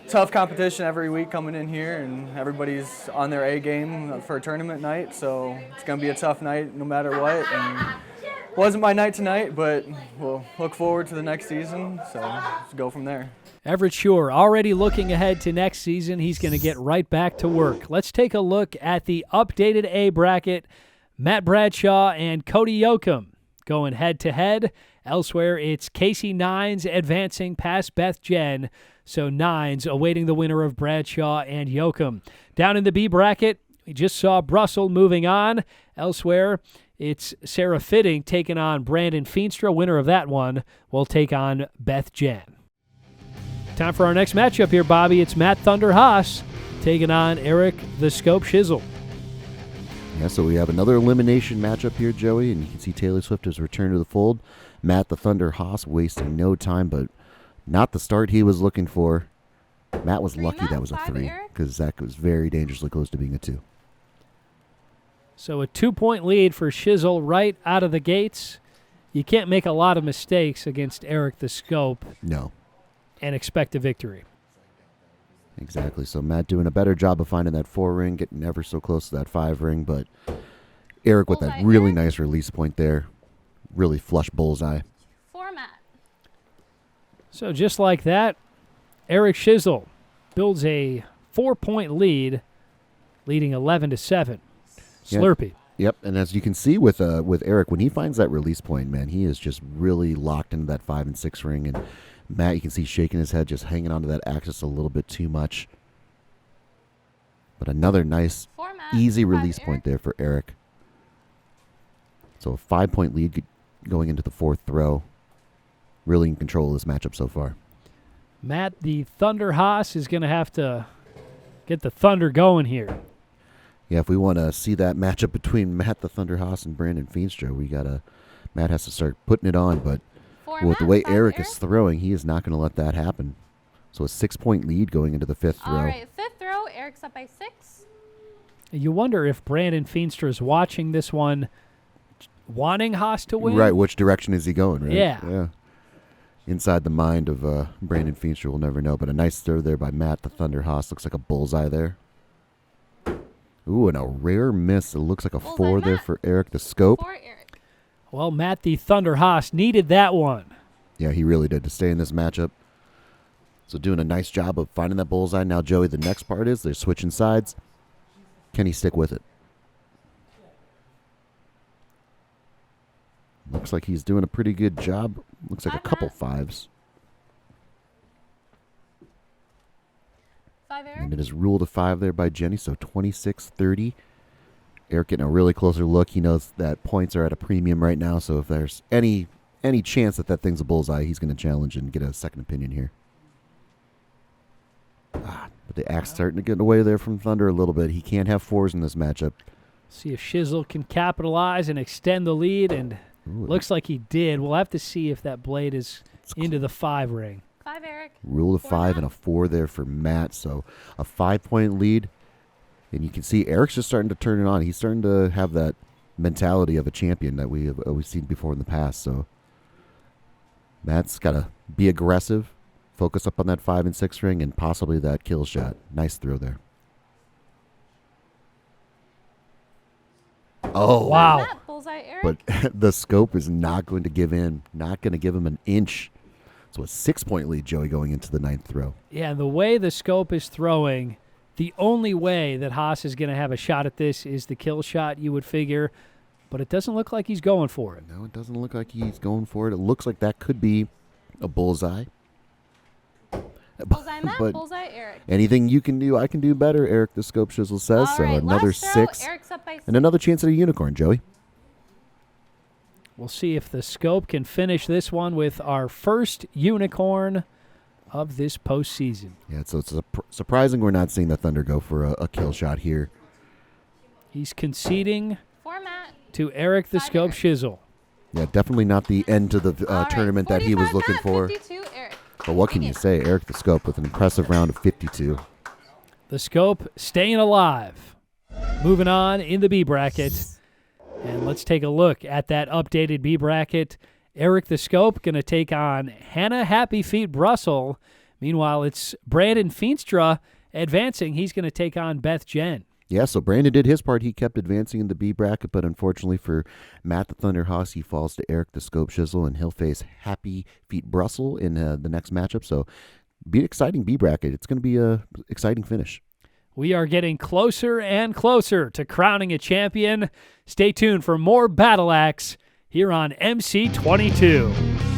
tough competition every week coming in here, and everybody's on their A game for a tournament night. So it's going to be a tough night no matter what. And it wasn't my night tonight, but we'll look forward to the next season. So let's go from there. Everett Shore already looking ahead to next season. He's going to get right back to work. Let's take a look at the updated A bracket. Matt Bradshaw and Cody Yoakum going head-to-head. Elsewhere, it's Casey Nines advancing past Beth Jen. So Nines awaiting the winner of Bradshaw and Yoakum. Down in the B bracket, we just saw Brussel moving on. Elsewhere, it's Sarah Fitting taking on Brandon Feenstra. Winner of that one will take on Beth Jen. Time for our next matchup here, Bobby. It's Matt Thunder Haas taking on Eric the Scope Shizzle. Yeah, so we have another elimination matchup here, Joey, and you can see Taylor Swift has returned to the fold. Matt the Thunder Haas wasting no time, but not the start he was looking for. Matt was lucky that was a 3, because Zach was very dangerously close to being a 2. So a 2-point lead for Shizzle right out of the gates. You can't make a lot of mistakes against Eric the Scope. No. And expect a victory. Exactly. So Matt doing a better job of finding that 4 ring, getting ever so close to that 5 ring, but Eric with that Bullseye, really Eric. nice release point there. Really flush bullseye. 4 Matt. So just like that, Eric Shizzle builds a 4-point lead, leading 11-7. Yeah. Slurpee. Yep, and as you can see with Eric, when he finds that release point, man, he is just really locked into that 5 and 6 ring. And Matt, you can see shaking his head, just hanging onto that axe just a little bit too much. But another nice, 4 Matt. easy 5 release Eric. point there for Eric. So a 5-point lead going into the 4th throw. Really in control of this matchup so far. Matt, the Thunder Haas, is going to have to get the Thunder going here. Yeah, if we want to see that matchup between Matt the Thunder Haas and Brandon Feenstra, Matt has to start putting it on, but 4 with the Matt, way 5 Eric is throwing, he is not going to let that happen. So a 6-point lead going into the 5th throw. All right, 5th throw. Eric's up by 6. You wonder if Brandon Feenstra is watching this one, wanting Haas to win. Right, which direction is he going, right? Yeah. Inside the mind of Brandon Feenstra, we'll never know. But a nice throw there by Matt the Thunder Haas. Looks like a bullseye there. Ooh, and a rare miss. It looks like a Bullseye, 4 there Matt. for Eric the scope. 4 Eric. Well, Matt, the Thunder Haas, needed that one. Yeah, he really did to stay in this matchup. So doing a nice job of finding that bullseye. Now, Joey, the next part is they're switching sides. Can he stick with it? Looks like he's doing a pretty good job. Looks like a 5 couple Matt. 5s. 5 Eric. And it is ruled a 5 there by Jenny, so 26-30. Eric getting a really closer look. He knows that points are at a premium right now, so if there's any chance that thing's a bullseye, he's going to challenge and get a second opinion here. But the axe starting to get away there from Thunder a little bit. He can't have 4s in this matchup. See if Shizzle can capitalize and extend the lead, and Ooh, looks like he did. We'll have to see if that blade is into the 5 ring. 5 Eric. Rule of 4 5 and Matt. a 4 there for Matt, so a 5-point lead. And you can see Eric's just starting to turn it on. He's starting to have that mentality of a champion that we have always seen before in the past. So Matt's got to be aggressive, focus up on that 5 and 6 ring, and possibly that kill shot. Nice throw there. Oh, Wow. Matt, bullseye Eric. but the scope is not going to give in, not going to give him an inch. So a 6-point lead, Joey, going into the 9th throw. Yeah, and the way the scope is throwing, the only way that Haas is going to have a shot at this is the kill shot, you would figure. But it doesn't look like he's going for it. No, it doesn't look like he's going for it. It looks like that could be a bullseye. Bullseye Matt, But bullseye Eric. anything you can do, I can do better, Eric the Scope Shizzle says. All So right, another last throw. 6 Eric's up by 6. and another chance at a unicorn, Joey. We'll see if the scope can finish this one with our first unicorn of this postseason. Yeah, so it's surprising we're not seeing the Thunder go for a kill shot here. He's conceding 4 Matt. to Eric the 5 Scope Eric. Shizzle. Yeah, definitely not the end to the All right, tournament that he was 45 looking Matt, for. 52 Eric. But what can you say? Eric the Scope with an impressive round of 52. The scope staying alive. Moving on in the B bracket. And let's take a look at that updated B bracket. Eric the Scope going to take on Hannah Happy Feet Brussel. Meanwhile, it's Brandon Feenstra advancing. He's going to take on Beth Jen. Yeah, so Brandon did his part. He kept advancing in the B bracket, but unfortunately for Matt the Thunder Haas, he falls to Eric the Scope Shizzle, and he'll face Happy Feet Brussel in the next matchup. So be an exciting B bracket. It's going to be a exciting finish. We are getting closer and closer to crowning a champion. Stay tuned for more Battle Axe here on MC22.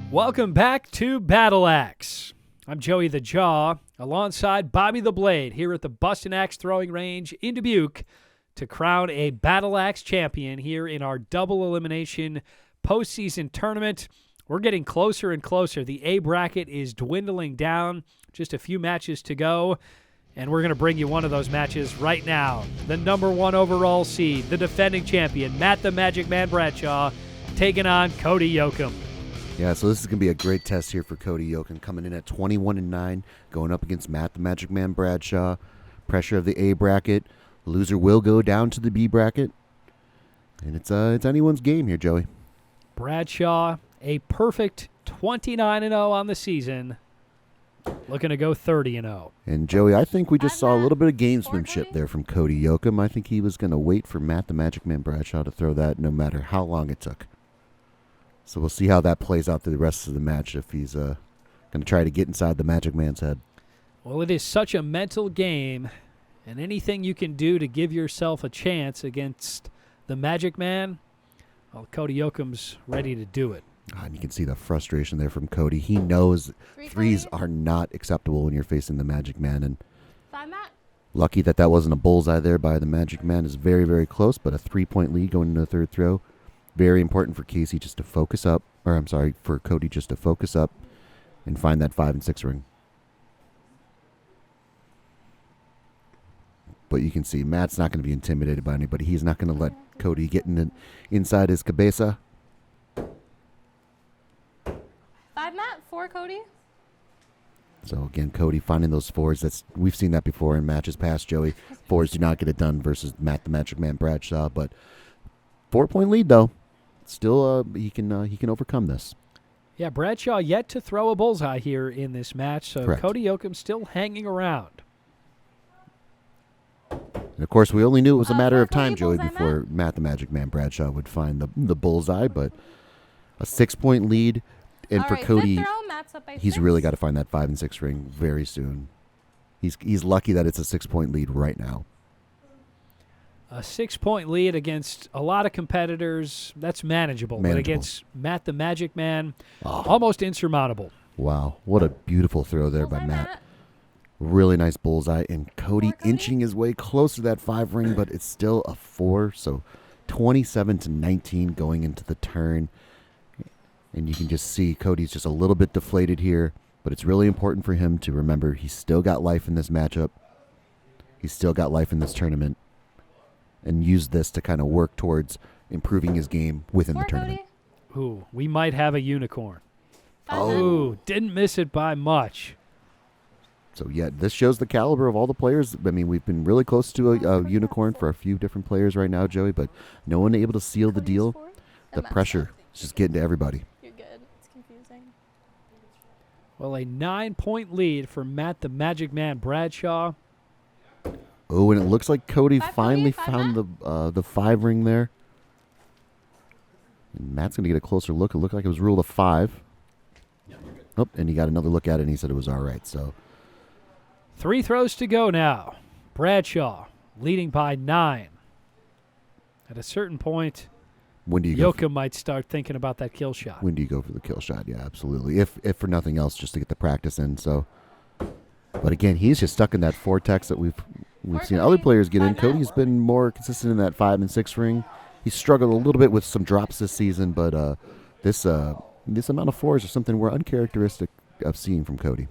Welcome back to Battle Axe. I'm Joey the Jaw, alongside Bobby the Blade, here at the Bustin Axe Throwing Range in Dubuque to crown a Battle Axe champion here in our double elimination postseason tournament. We're getting closer and closer. The A bracket is dwindling down. Just a few matches to go, and we're going to bring you one of those matches right now. The number 1 overall seed, the defending champion, Matt the Magic Man Bradshaw, taking on Cody Yoakum. Yeah, so this is going to be a great test here for Cody Yoakum, coming in at 21-9, going up against Matt the Magic Man Bradshaw. Pressure of the A bracket. Loser will go down to the B bracket. And it's anyone's game here, Joey. Bradshaw, a perfect 29-0 on the season. Looking to go 30-0. And Joey, I think we just saw a Matt. little bit of Cody? gamesmanship there from Cody Yoakum. I think he was going to wait for Matt the Magic Man Bradshaw to throw that no matter how long it took. So we'll see how that plays out through the rest of the match if he's going to try to get inside the Magic Man's head. Well, it is such a mental game, and anything you can do to give yourself a chance against the Magic Man, well, Cody Yoakum's ready to do it. And you can see the frustration there from Cody. He knows threes Cody? are not acceptable when you're facing the Magic Man. And 5, Matt. lucky that wasn't a bullseye there by the Magic Man. Is very, very close, but a 3-point lead going into the third throw. Very important for Casey just to focus up, or I'm sorry, for Cody just to focus up and find that 5 and 6 ring. But you can see Matt's not going to be intimidated by anybody. He's not going to let Cody get inside his cabeza. 5, Matt. 4, Cody. So again, Cody finding those fours. We've seen that before in matches past, Joey. Fours do not get it done versus Matt the Magic Man Bradshaw, but 4-point lead though. Still, he can overcome this. Yeah, Bradshaw yet to throw a bullseye here in this match, so Correct. Cody Yoakum still hanging around. And of course, we only knew it was a matter of time, Joey, bullseye, before Matt the Magic Man Bradshaw would find the bullseye. But a 6-point lead, and All for right, Cody, fifth throw, Matt's up by he's 6. really got to find that 5 and 6 ring very soon. He's lucky that it's a 6-point lead right now. A 6-point lead against a lot of competitors, that's manageable. But Manageable. against Matt the Magic Man, Oh. almost insurmountable. Wow, what a beautiful throw there by Bullseye, Matt. Really nice bullseye, and Cody 4, Cody? inching his way close to that 5 ring, but it's still a 4, so 27-19 going into the turn. And you can just see Cody's just a little bit deflated here, but it's really important for him to remember he's still got life in this matchup. He's still got life in this tournament, and use this to kind of work towards improving his game within 4, the tournament. Cody. Ooh, we might have a unicorn. 5, Oh. Matt. Ooh, didn't miss it by much. So, yeah, this shows the caliber of all the players. I mean, we've been really close to a unicorn for a few different players right now, Joey, but no one able to seal the Cody's deal. 4. The And Matt's pressure 5. is just getting to everybody. You're good. It's confusing. Well, a 9-point lead for Matt the Magic Man Bradshaw. Oh, and it looks like Cody 5, finally Cody, 5, found the 5 ring there. And Matt's going to get a closer look. It looked like it was ruled a 5. Oh, and he got another look at it, and he said it was all right. So 3 throws to go now. Bradshaw leading by 9. At a certain point, when do you go? Yoakum might start thinking about that kill shot. When do you go for the kill shot? Yeah, absolutely. If for nothing else, just to get the practice in. So, but again, he's just stuck in that vortex that we've seen other players get in. Cody's been more consistent in that 5 and 6 ring. He's struggled a little bit with some drops this season, but this amount of 4s is something we're uncharacteristic of seeing from Cody.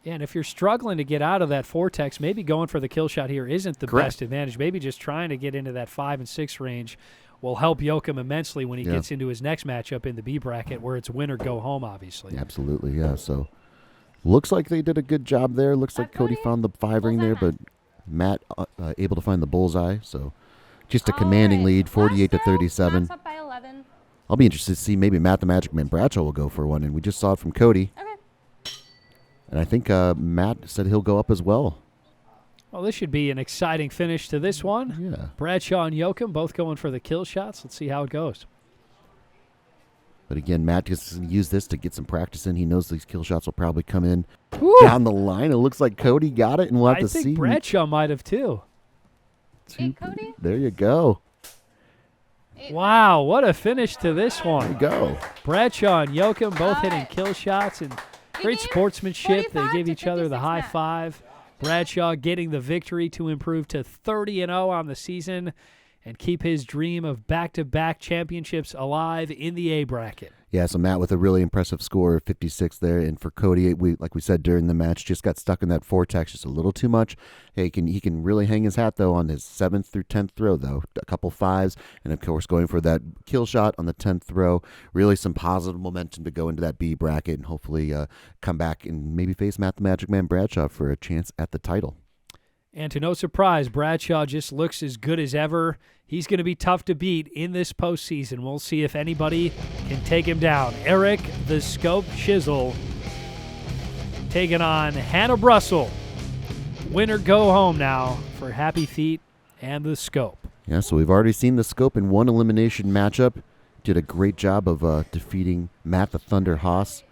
Yeah, and if you're struggling to get out of that vortex, maybe going for the kill shot here isn't the Correct. best advantage. Maybe just trying to get into that 5 and 6 range will help Yoakum immensely when he Yeah. gets into his next matchup in the B bracket, where it's win or go home, obviously. Absolutely, yeah. So looks like they did a good job there. Looks like Cody found the 5 ring there, but Matt able to find the bullseye. So just a commanding lead, 48-37. Matt's up by 11. I'll be interested to see maybe Matt the Magic Man Bradshaw will go for one, and we just saw it from Cody. Okay. And I think Matt said he'll go up as well. Well, this should be an exciting finish to this one. Yeah. Bradshaw and Yoakum both going for the kill shots. Let's see how it goes. But again, Matt just used this to get some practice in. He knows these kill shots will probably come in Woo! down the line. It looks like Cody got it, and we'll have I to think see. Bradshaw might have too. 8, Cody. There you go. 8, Wow, what a finish to this There you one. go. Bradshaw and Yoakum both All hitting right. kill shots and great game, sportsmanship. They 45 give to each other the 56 high Matt. five. Bradshaw getting the victory to improve to 30-0 on the season. and keep his dream of back-to-back championships alive in the A bracket. Yeah, so Matt with a really impressive score of 56 there, and for Cody, like we said during the match, just got stuck in that vortex just a little too much. Hey, he can really hang his hat though on his 7th through 10th throw though, a couple 5s, and of course going for that kill shot on the 10th throw. Really some positive momentum to go into that B bracket and hopefully come back and maybe face Matt the Magic Man Bradshaw for a chance at the title. And to no surprise, Bradshaw just looks as good as ever. He's going to be tough to beat in this postseason. We'll see if anybody can take him down. Eric the Scope Chisel taking on Hannah Brussel. Winner go home now for Happy Feet and the Scope. Yeah, so we've already seen the Scope in one elimination matchup. Did a great job of defeating Matt the Thunder Haas.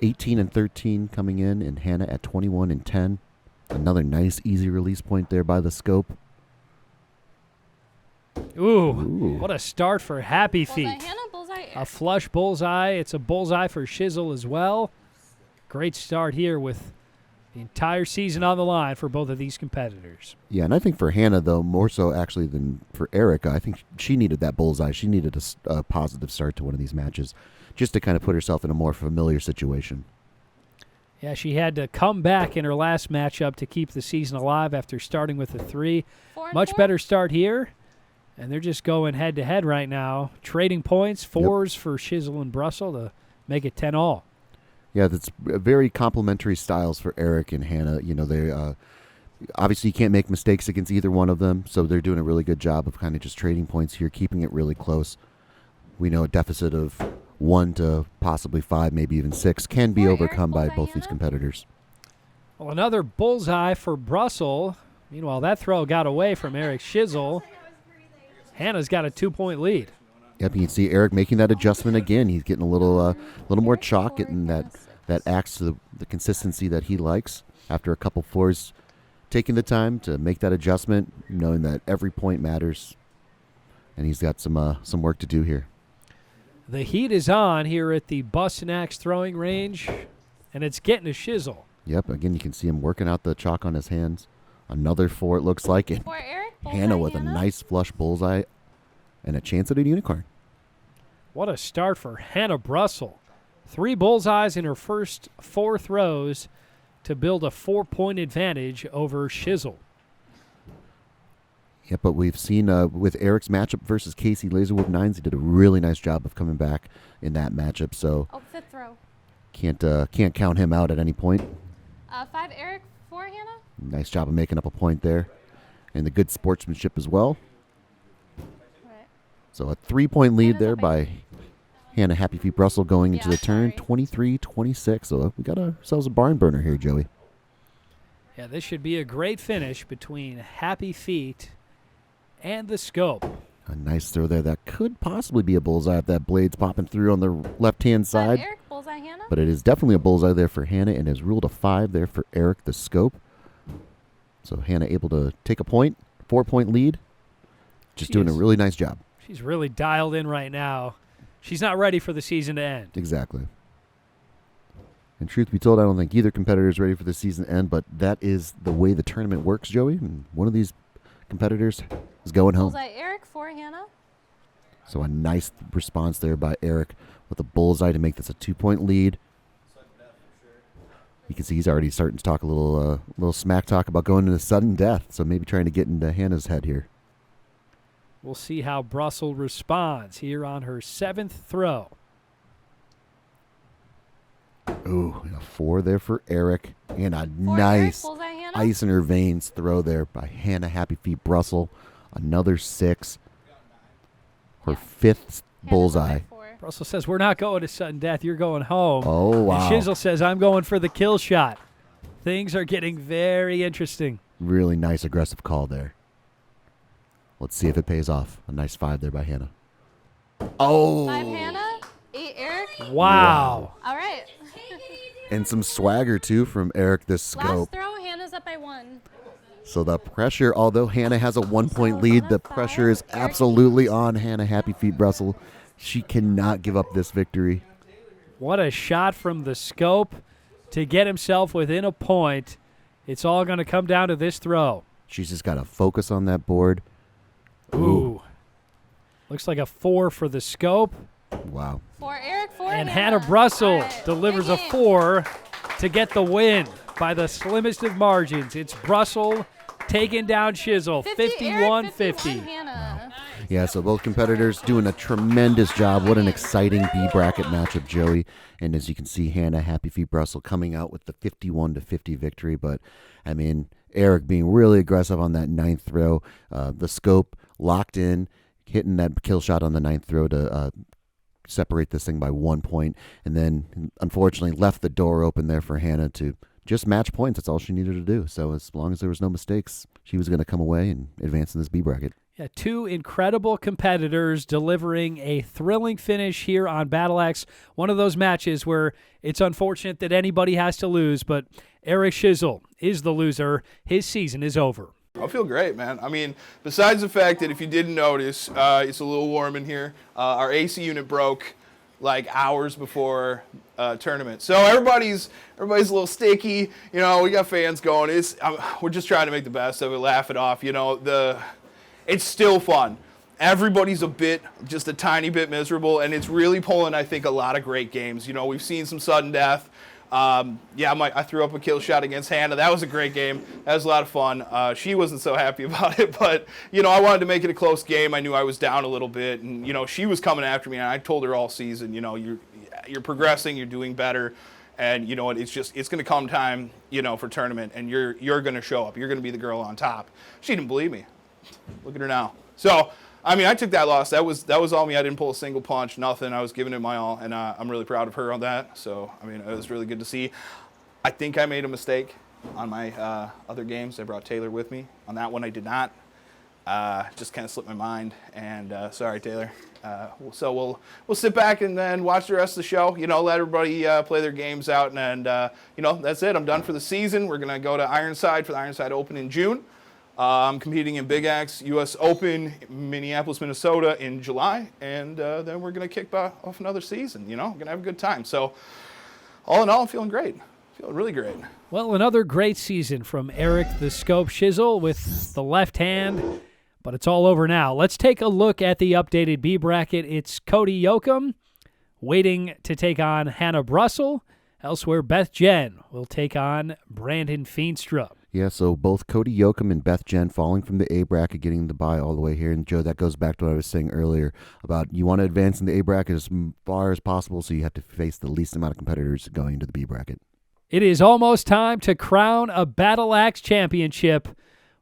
18-13 coming in, and Hannah at 21-10. Another nice, easy release point there by the Scope. Ooh, what a start for Happy Bullseye Feet. Hannah, bullseye Eric. A flush bullseye. It's a bullseye for Shizzle as well. Great start here with the entire season on the line for both of these competitors. Yeah, and I think for Hannah, though, more so actually than for Erica, I think she needed that bullseye. She needed a positive start to one of these matches just to kind of put herself in a more familiar situation. Yeah, she had to come back in her last matchup to keep the season alive after starting with a 3. 4 and Much 4? better start here. And they're just going head-to-head right now. Trading points, 4s for Shizzle and Brussel to make it 10-all. Yeah, that's very complementary styles for Eric and Hannah. You know, they obviously you can't make mistakes against either one of them, so they're doing a really good job of kind of just trading points here, keeping it really close. We know a deficit of 1 to possibly 5, maybe even 6 can be For Eric, overcome by bullseye both these Hannah? competitors. Well, another bullseye for Brussel. Meanwhile, that throw got away from Eric Shizzle. Hannah's got a 2-point lead. Yep, you can see Eric making that adjustment again. He's getting a little more Eric chalk, 4, getting Hannah that 6. axe to the consistency that he likes after a couple 4s, taking the time to make that adjustment, knowing that every point matters, and he's got some work to do here. The heat is on here at the Bustin Axe Throwing Range, and it's getting a Shizzle. Yep, again, you can see him working out the chalk on his hands. Another 4, it looks like, and For Eric, bullseye Hannah with Hannah. a nice flush bullseye and a chance at a unicorn. What a start for Hannah Brussel. 3 bullseyes in her first 4 throws to build a 4-point advantage over Shizzle. Yeah, but we've seen with Eric's matchup versus Casey Laserwolf 9s, he did a really nice job of coming back in that matchup, so Oh, 5th throw. can't count him out at any point. 5 Eric, 4 Hannah. Nice job of making up a point there. And the good sportsmanship as well. Right. So a 3-point lead Hannah's there up by by Hannah Happy Feet Brussel going into Yeah, the turn, sorry. 23-26. So we got ourselves a barn burner here, Joey. Yeah, this should be a great finish between Happy Feet and the Scope. A nice throw there. That could possibly be a bullseye if that blade's popping through on the left-hand 5 side. Eric, bullseye Hannah. But it is definitely a bullseye there for Hannah and is ruled a 5 there for Eric the Scope. So Hannah able to take a point, 4-point lead. Just She doing a is. really nice job. She's really dialed in right now. She's not ready for the season to end. Exactly. And truth be told, I don't think either competitor is ready for the season to end, but that is the way the tournament works, Joey. And one of these competitors is going home. Bullseye Eric, 4 Hannah. So a nice response there by Eric with a bullseye to make this a 2-point lead. You can see he's already starting to talk a little smack talk about going into sudden death. So maybe trying to get into Hannah's head here. We'll see how Brussel responds here on her 7th throw. Ooh, and a 4 there for Eric. And a 4 nice Eric, bullseye Hannah. ice in her veins throw there by Hannah Happy Feet Brussel. Another 6. Her Yeah. 5th Hannah's up by bullseye. 4. Brussel says, we're not going to sudden death. You're going home. Oh, wow. And Shizzle says, I'm going for the kill shot. Things are getting very interesting. Really nice aggressive call there. Let's see if it pays off. A nice 5 there by Hannah. Oh! 5 Hannah, 8 Eric. Wow. All right. And some swagger, too, from Eric this Last scope. throw, Hannah's up by 1. So the pressure, although Hannah has a 1-point lead, the pressure is absolutely on Hannah Happy Feet Brussel. She cannot give up this victory. What a shot from the Scope to get himself within a point. It's all going to come down to this throw. She's just got to focus on that board. Ooh. Looks like a 4 for the scope. Wow. 4 Eric, 4 And Hannah Brussel All right, delivers a big game. 4 to get the win by the slimmest of margins. It's Brussel taking down Shizzle, 50 Eric, 51-50. Hannah. Yeah, so both competitors doing a tremendous job. What an exciting B bracket matchup, Joey. And as you can see, Hannah Happy Feet Brussel coming out with the 51-50 victory. But, I mean, Eric being really aggressive on that 9th throw. The scope locked in, hitting that kill shot on the 9th throw to separate this thing by 1 point. And then, unfortunately, left the door open there for Hannah to just match points. That's all she needed to do. So as long as there was no mistakes, she was going to come away and advance in this B bracket. Yeah, 2 incredible competitors delivering a thrilling finish here on Battle Axe. One of those matches where it's unfortunate that anybody has to lose, but Eric Shizzle is the loser. His season is over. I feel great, man. I mean, besides the fact that if you didn't notice, it's a little warm in here. Our AC unit broke like hours before tournament, so everybody's a little sticky. You know, we got fans going. We're just trying to make the best of it, laugh it off. You know, it's still fun. Everybody's just a tiny bit miserable, and it's really pulling, I think, a lot of great games. You know, we've seen some sudden death. I threw up a kill shot against Hannah. That was a great game. That was a lot of fun. She wasn't so happy about it, but, you know, I wanted to make it a close game. I knew I was down a little bit, and, you know, she was coming after me, and I told her all season, you know, you're progressing, you're doing better, and, you know, it's going to come time, you know, for tournament, and you're going to show up. You're going to be the girl on top. She didn't believe me. Look at her now. So, I mean, I took that loss. That was all me. I didn't pull a single punch, nothing. I was giving it my all, and I'm really proud of her on that. So, I mean, it was really good to see. I think I made a mistake on my other games. I brought Taylor with me. On that one, I did not. Just kind of slipped my mind, and sorry, Taylor. So we'll sit back and then watch the rest of the show. You know, let everybody play their games out, and you know, that's it. I'm done for the season. We're gonna go to Ironside for the Ironside Open in June. I'm competing in Big Axe US Open, Minneapolis, Minnesota in July, and then we're going to kick off another season, you know, going to have a good time. So all in all, I'm feeling great, feeling really great. Well, another great season from Eric the Scope Shizzle with the left hand, but it's all over now. Let's take a look at the updated B bracket. It's Cody Yoakum waiting to take on Hannah Brussel. Elsewhere, Beth Jen will take on Brandon Feenstra. Yeah, so both Cody Yoakum and Beth Jen falling from the A bracket, getting the bye all the way here. And Joe, that goes back to what I was saying earlier about you want to advance in the A bracket as far as possible, so you have to face the least amount of competitors going into the B bracket. It is almost time to crown a Battle Axe championship.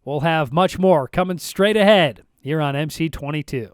We'll have much more coming straight ahead here on MC22.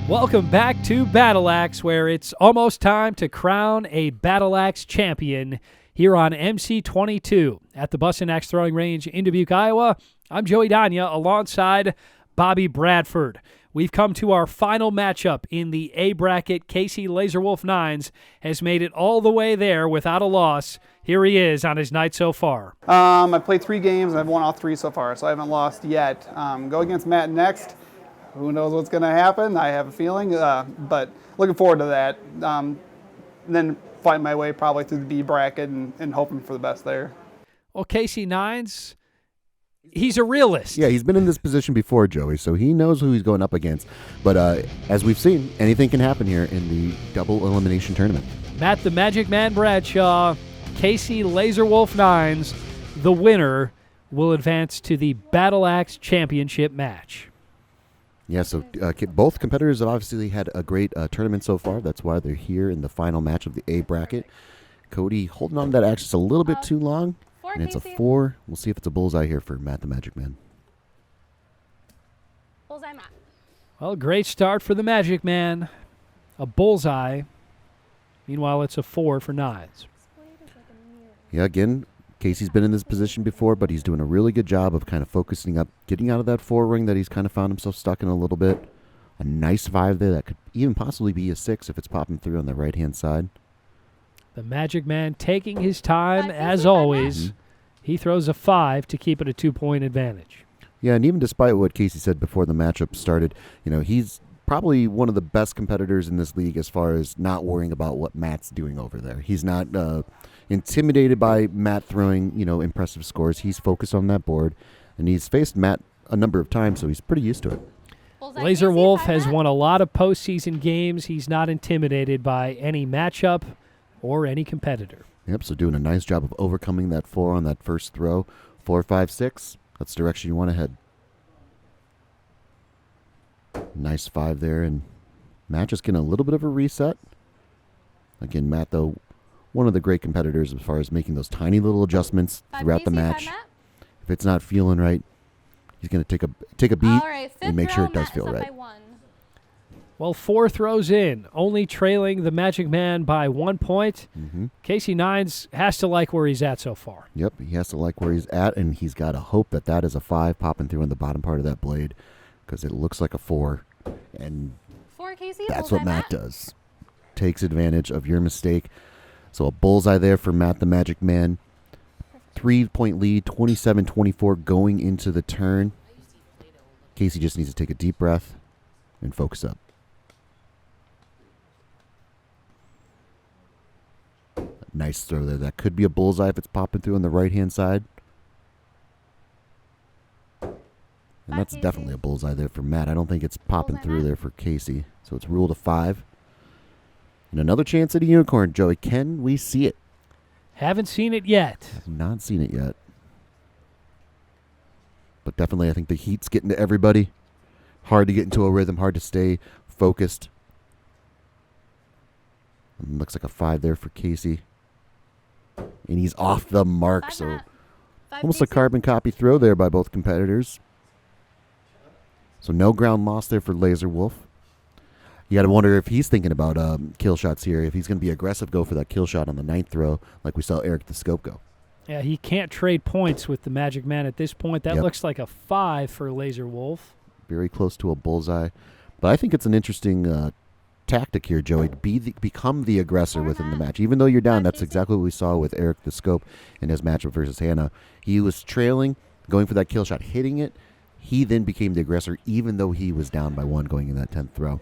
Welcome back to Battle Axe, where it's almost time to crown a Battle Axe champion here on MC22 at the Bustin Axe Throwing Range in Dubuque, Iowa. I'm Joey Danya alongside Bobby Bradford. We've come to our final matchup in the A bracket. Casey Laserwolf Nines has made it all the way there without a loss. Here he is on his night so far. I've played 3 games and I've won all 3 so far, so I haven't lost yet. Go against Matt next. Who knows what's going to happen? I have a feeling, but looking forward to that. Then find my way probably through the B bracket and hoping for the best there. Well, Casey Nines, he's a realist. Yeah, he's been in this position before, Joey, so he knows who he's going up against. But as we've seen, anything can happen here in the double elimination tournament. Matt the Magic Man Bradshaw, Casey Laserwolf Nines, the winner will advance to the Battle Axe Championship match. Yeah, so both competitors have obviously had a great tournament so far. That's why they're here in the final match of the A bracket. Cody holding on to that axe just a little bit too long, and it's a 4. We'll see if it's a bullseye here for Matt the Magic Man. Bullseye Matt. Well, great start for the Magic Man. A bullseye. Meanwhile, it's a 4 for Nines. Yeah, again, Casey's been in this position before, but he's doing a really good job of kind of focusing up, getting out of that 4 ring that he's kind of found himself stuck in a little bit. A nice 5 there that could even possibly be a 6 if it's popping through on the right-hand side. The Magic Man taking his time, as always. He throws a 5 to keep it a 2-point advantage. Yeah, and even despite what Casey said before the matchup started, you know, he's probably one of the best competitors in this league as far as not worrying about what Matt's doing over there. He's not intimidated by Matt throwing, impressive scores. He's focused on that board, and he's faced Matt a number of times, so he's pretty used to it. Bullseye, Laser Casey, Wolf 5 has Matt. won a lot of postseason games. He's not intimidated by any matchup or any competitor. Yep, so doing a nice job of overcoming that 4 on that first throw. 4, 5, 6. That's the direction you want to head. Nice 5 there, and Matt just getting a little bit of a reset. Again, Matt, though, one of the great competitors as far as making those tiny little adjustments 5 throughout the Casey, 5 match. Matt. If it's not feeling right, he's going to take a beat All right, fifth and make sure row, it does Matt feel is up right. by 1. Well, 4 throws in, only trailing the Magic Man by 1 point. Casey Nines has to like where he's at so far. Yep, he has to like where he's at, and he's got to hope that that is a 5 popping through in the bottom part of that blade, because it looks like a 4, and 4 Casey. that's bullseye, what Matt does. Takes advantage of your mistake. So a bullseye there for Matt the Magic Man. 3-point lead, 27-24 going into the turn. Casey just needs to take a deep breath and focus up. Nice throw there. That could be a bullseye if it's popping through on the right-hand side. And that's Casey. definitely a bullseye there for Matt. I don't think it's popping Bullseye, through Matt. there for Casey. So it's ruled a 5. And another chance at a unicorn, Joey. Can we see it? Haven't seen it yet. Have not seen it yet. But definitely I think the heat's getting to everybody. Hard to get into a rhythm, hard to stay focused. And looks like a 5 there for Casey. And he's off the mark, 5 so Matt. 5 almost a Casey. carbon copy throw there by both competitors. So no ground loss there for Laser Wolf. You got to wonder if he's thinking about kill shots here, if he's going to be aggressive, go for that kill shot on the 9th throw, like we saw Eric the Scope go. Yeah, he can't trade points with the Magic Man at this point. That Yep. looks like a 5 for Laser Wolf. Very close to a bullseye. But I think it's an interesting tactic here, Joey, to become the aggressor within the match. Even though you're down, that's exactly what we saw with Eric the Scope in his matchup versus Hannah. He was trailing, going for that kill shot, hitting it. He then became the aggressor, even though he was down by 1 going in that 10th throw.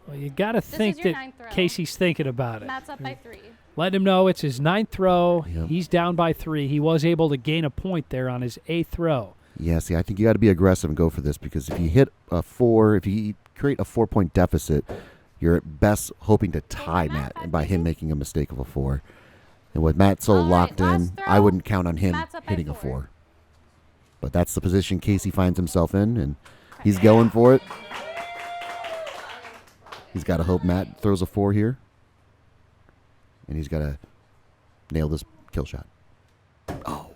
Well, you got to think is your that 9th throw. Casey's thinking about it. Matt's up by 3. Let him know it's his 9th throw. Yep. He's down by 3. He was able to gain a point there on his 8th throw. Yeah, see, I think you got to be aggressive and go for this, because if you hit a 4, if you create a 4-point deficit, you're at best hoping to tie Matt, Matt, 5 and by him Casey. making a mistake of a 4. And with Matt so All right, locked in, last I throw. wouldn't count on him Matt's up by hitting a 4. 4. But that's the position Casey finds himself in, and he's going for it. He's got to hope Matt throws a 4 here. And he's got to nail this kill shot. Oh,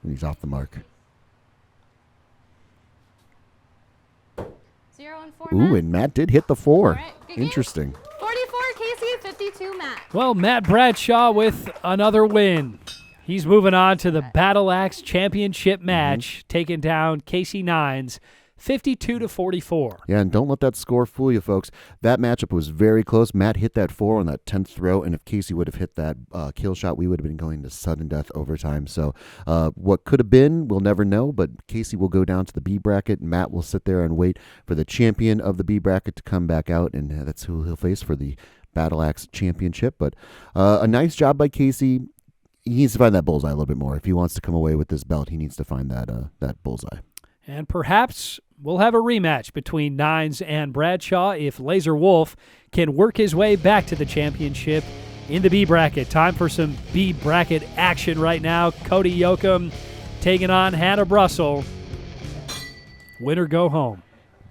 and he's off the mark. 0 and 4. Ooh, Matt. and Matt did hit the 4. All right, good game. Interesting. 44 Casey, 52 Matt. Well, Matt Bradshaw with another win. He's moving on to the Battle Axe Championship match, taking down Casey Nines, 52-44. Yeah, and don't let that score fool you, folks. That matchup was very close. Matt hit that 4 on that 10th throw, and if Casey would have hit that kill shot, we would have been going to sudden death overtime. So what could have been, we'll never know, but Casey will go down to the B bracket. Matt will sit there and wait for the champion of the B bracket to come back out, and that's who he'll face for the Battle Axe Championship. But a nice job by Casey. He needs to find that bullseye a little bit more. If he wants to come away with this belt, he needs to find that bullseye. And perhaps we'll have a rematch between Nines and Bradshaw if Laser Wolf can work his way back to the championship in the B bracket. Time for some B bracket action right now. Cody Yoakum taking on Hannah Brussel. Winner go home.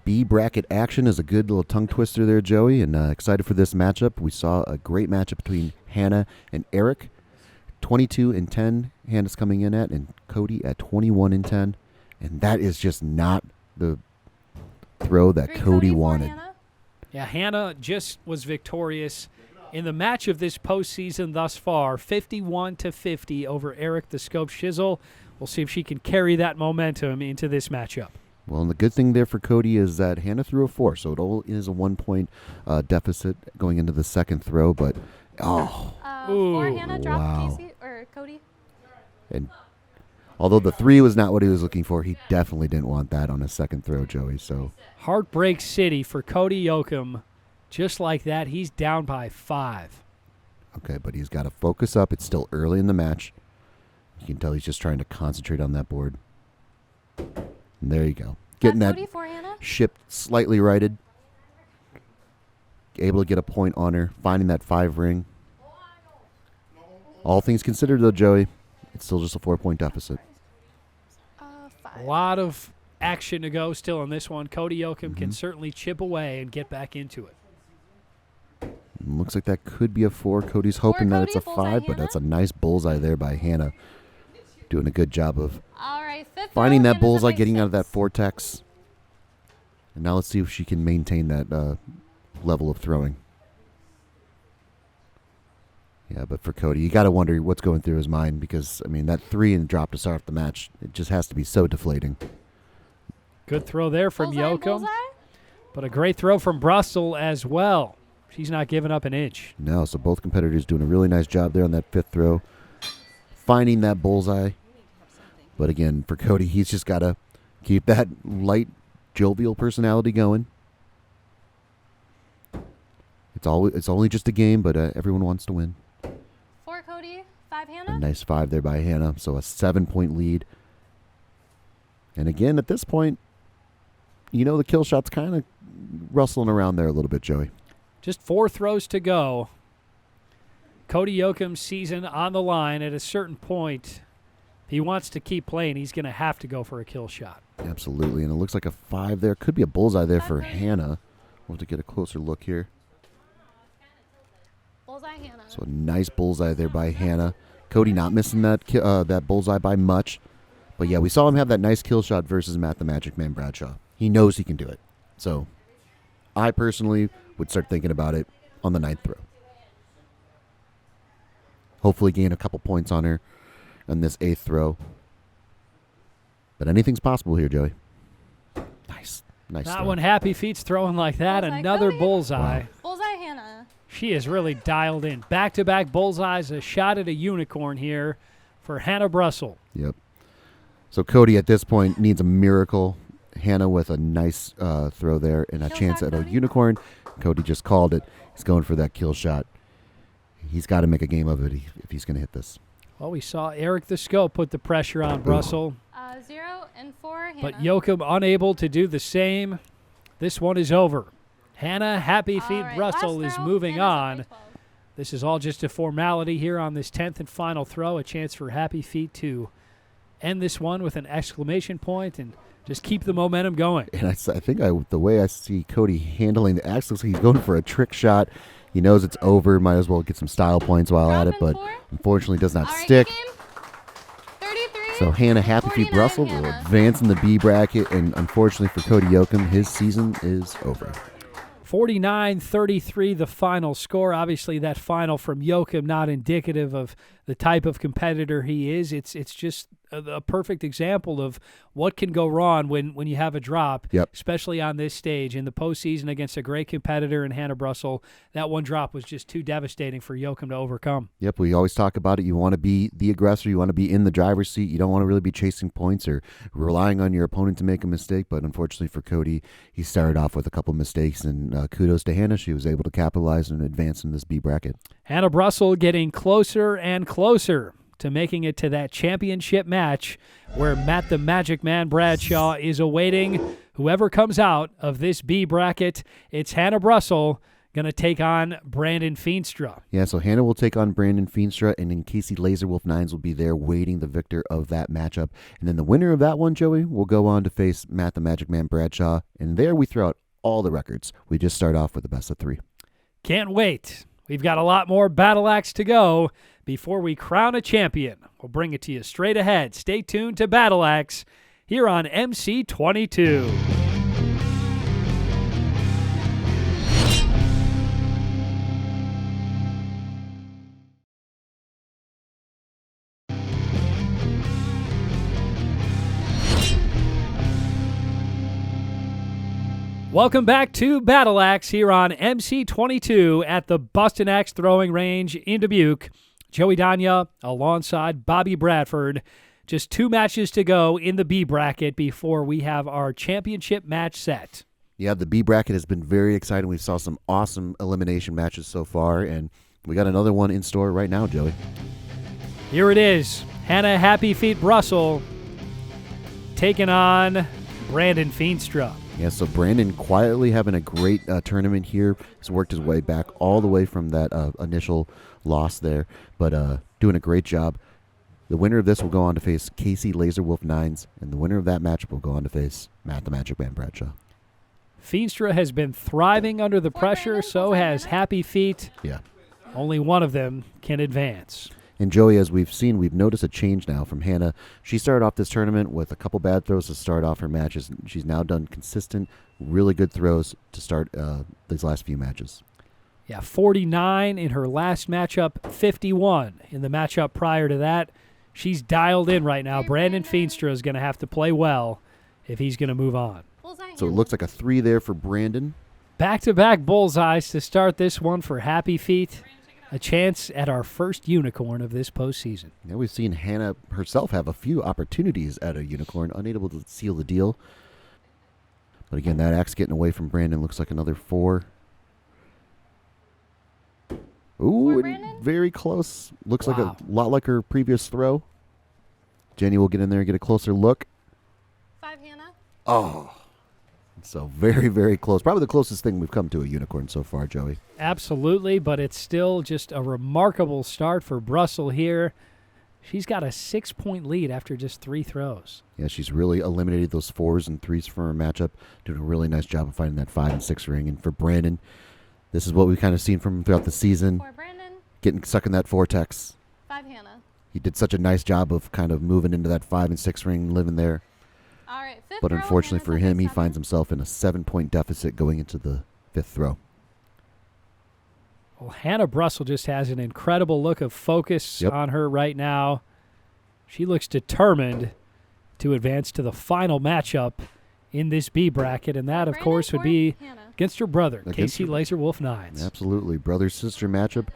B bracket action is a good little tongue twister there, Joey, and excited for this matchup. We saw a great matchup between Hannah and Eric. 22-10, Hannah's coming in at, and Cody at 21-10. And that is just not the throw that 3 Cody for wanted. Hannah. Yeah, Hannah just was victorious in the match of this postseason thus far, 51-50 over Eric the Scope Shizzle. We'll see if she can carry that momentum into this matchup. Well, and the good thing there for Cody is that Hannah threw a 4, so it all is a 1-point deficit going into the second throw. But, 4 Ooh, Hannah dropped wow. Casey or Cody. and Although the 3 was not what he was looking for, he definitely didn't want that on his second throw, Joey. So Heartbreak City for Cody Yoakum. Just like that, he's down by 5. okay, but he's got to focus up. It's still early in the match. You can tell he's just trying to concentrate on that board. And there you go. Getting that Cody for Hannah. ship slightly righted. Able to get a point on her. Finding that 5 ring. All things considered, though, Joey, it's still just a 4-point deficit. A 5. lot of action to go still on this one. Cody Yoakum can certainly chip away and get back into it. Looks like that could be a 4. Cody's hoping that it's a Cody, bullseye, 5, but that's a nice bullseye there by Hannah. Doing a good job of All right, 5th finding row, that Hannah's bullseye, up by getting out of that 6. vortex. And now let's see if she can maintain that level of throwing. Yeah, but for Cody, you got to wonder what's going through his mind because, I mean, that 3 and drop to start off the match, it just has to be so deflating. Good throw there from Bullseye, Yoakum, bullseye. but a great throw from Brussel as well. She's not giving up an inch. No, so both competitors doing a really nice job there on that 5th throw. Finding that bullseye. But again, for Cody, he's just got to keep that light, jovial personality going. It's only just a game, but everyone wants to win. 4 Cody, 5 A Hannah. nice 5 there by Hannah, so a 7-point lead. And again, at this point, you know the kill shot's kind of rustling around there a little bit, Joey. Just 4 throws to go. Cody Yoakum's season on the line. At a certain point, if he wants to keep playing, he's going to have to go for a kill shot. Absolutely, and it looks like a 5 there. Could be a bullseye there for 5 Cody. Hannah. We'll have to get a closer look here. Bullseye Hannah. So a nice bullseye there by Hannah. Cody not missing that that bullseye by much. But yeah, we saw him have that nice kill shot versus Matt the Magic Man Bradshaw. He knows he can do it. So I personally would start thinking about it on the 9th throw. Hopefully gain a couple points on her on this 8th throw. But anything's possible here, Joey. Nice. Nice Not throw. when Happy Feet's throwing like that. Bullseye Another Cody. bullseye. Wow. Bullseye Hannah. She is really dialed in. Back-to-back bullseyes, a shot at a unicorn here for Hannah Brussel. Yep. So Cody at this point needs a miracle. Hannah with a nice throw there and a Kill chance shot, at a Cody. unicorn. Cody just called it. He's going for that kill shot. He's got to make a game of it if he's going to hit this. Well, we saw Eric the Scope put the pressure on Brussel, 0 and 4 Hannah. but Yoakum unable to do the same. This one is over. Hannah Happy Feet All right, Brussel last is throw, moving Hannah's up on. by 12. This is all just a formality here on this 10th and final throw. A chance for Happy Feet to end this one with an exclamation point and just keep the momentum going. And I think the way I see Cody handling the axe, looks like he's going for a trick shot. He knows it's over. Might as well get some style points while at it, Drop but in 4. unfortunately does not All right, stick. game. 33. So Hannah Happy Feet 49 Brussel will Hannah. advance in the B bracket, and unfortunately for Cody Yoakum, his season is over. 49-33 the final score. Obviously, that final from Yoakum not indicative of the type of competitor he is. It's just a perfect example of what can go wrong when you have a drop, Yep. especially on this stage. In the postseason against a great competitor in Hannah Brussel, that one drop was just too devastating for Yoakum to overcome. Yep, we always talk about it. You want to be the aggressor. You want to be in the driver's seat. You don't want to really be chasing points or relying on your opponent to make a mistake. But unfortunately for Cody, he started off with a couple mistakes. And kudos to Hannah. She was able to capitalize and advance in this B bracket. Hannah Brussel getting closer and closer to making it to that championship match where Matt the Magic Man Bradshaw is awaiting whoever comes out of this B bracket. It's Hannah Brussel going to take on Brandon Feenstra. Yeah, so Hannah will take on Brandon Feenstra, and then Casey Laserwolf Nines will be there waiting the victor of that matchup. And then the winner of that one, Joey, will go on to face Matt the Magic Man Bradshaw. And there we throw out all the records. We just start off with the best of 3. Can't wait. We've got a lot more Battle Axe to go before we crown a champion. We'll bring it to you straight ahead. Stay tuned to Battle Axe here on MC22. Welcome back to Battle Axe here on MC22 at the Bustin Axe Throwing Range in Dubuque. Joey Danya alongside Bobby Bradford. Just 2 matches to go in the B bracket before we have our championship match set. Yeah, the B bracket has been very exciting. We saw some awesome elimination matches so far, and we got another one in store right now, Joey. Here it is. Hannah Happy Feet Brussel taking on Brandon Feenstra. Yeah, so Brandon quietly having a great tournament here. He's worked his way back all the way from that initial loss there, but doing a great job. The winner of this will go on to face Casey Laser Wolf Nines, and the winner of that matchup will go on to face Matt the Magic Man Bradshaw. Feenstra has been thriving under the pressure, Brandon, so for has Hannah. Happy Feet. Yeah. Only one of them can advance. And Joey, as we've seen, we've noticed a change now from Hannah. She started off this tournament with a couple bad throws to start off her matches. She's now done consistent, really good throws to start these last few matches. Yeah, 49 in her last matchup, 51 in the matchup prior to that. She's dialed in right now. Hey, Brandon Brandon. Feenstra is going to have to play well if he's going to move on. Bullseye So it handle. looks like a 3 there for Brandon. Back-to-back bullseyes to start this one for Happy Feet. A chance at our first unicorn of this postseason. Yeah, we've seen Hannah herself have a few opportunities at a unicorn, unable to seal the deal. But again, that axe getting away from Brandon looks like another 4. Ooh, and Brandon? very close. Looks like Wow. a lot like her previous throw. Jenny will get in there and get a closer look. 5 Hannah. Oh, so very, very close. Probably the closest thing we've come to a unicorn so far, Joey. Absolutely, but it's still just a remarkable start for Brussel here. She's got a 6-point lead after just 3 throws. Yeah, she's really eliminated those 4s and 3s from her matchup, doing a really nice job of finding that 5 and 6 ring. And for Brandon, this is what we've kind of seen from him throughout the season, 4 Brandon. getting stuck in that vortex. 5 Hannah. He did such a nice job of kind of moving into that 5 and 6 ring, living there. All right, 5th But row, unfortunately Hannah's for up him, at he 7. finds himself in a 7-point deficit going into the 5th throw. Well, Hannah Brussel just has an incredible look of focus Yep. on her right now. She looks determined to advance to the final matchup in this B bracket, and that, of Brandon, course, would 4 be Hannah. against her brother, Against Casey her- Laser Wolf Nines. Absolutely. Brother-sister matchup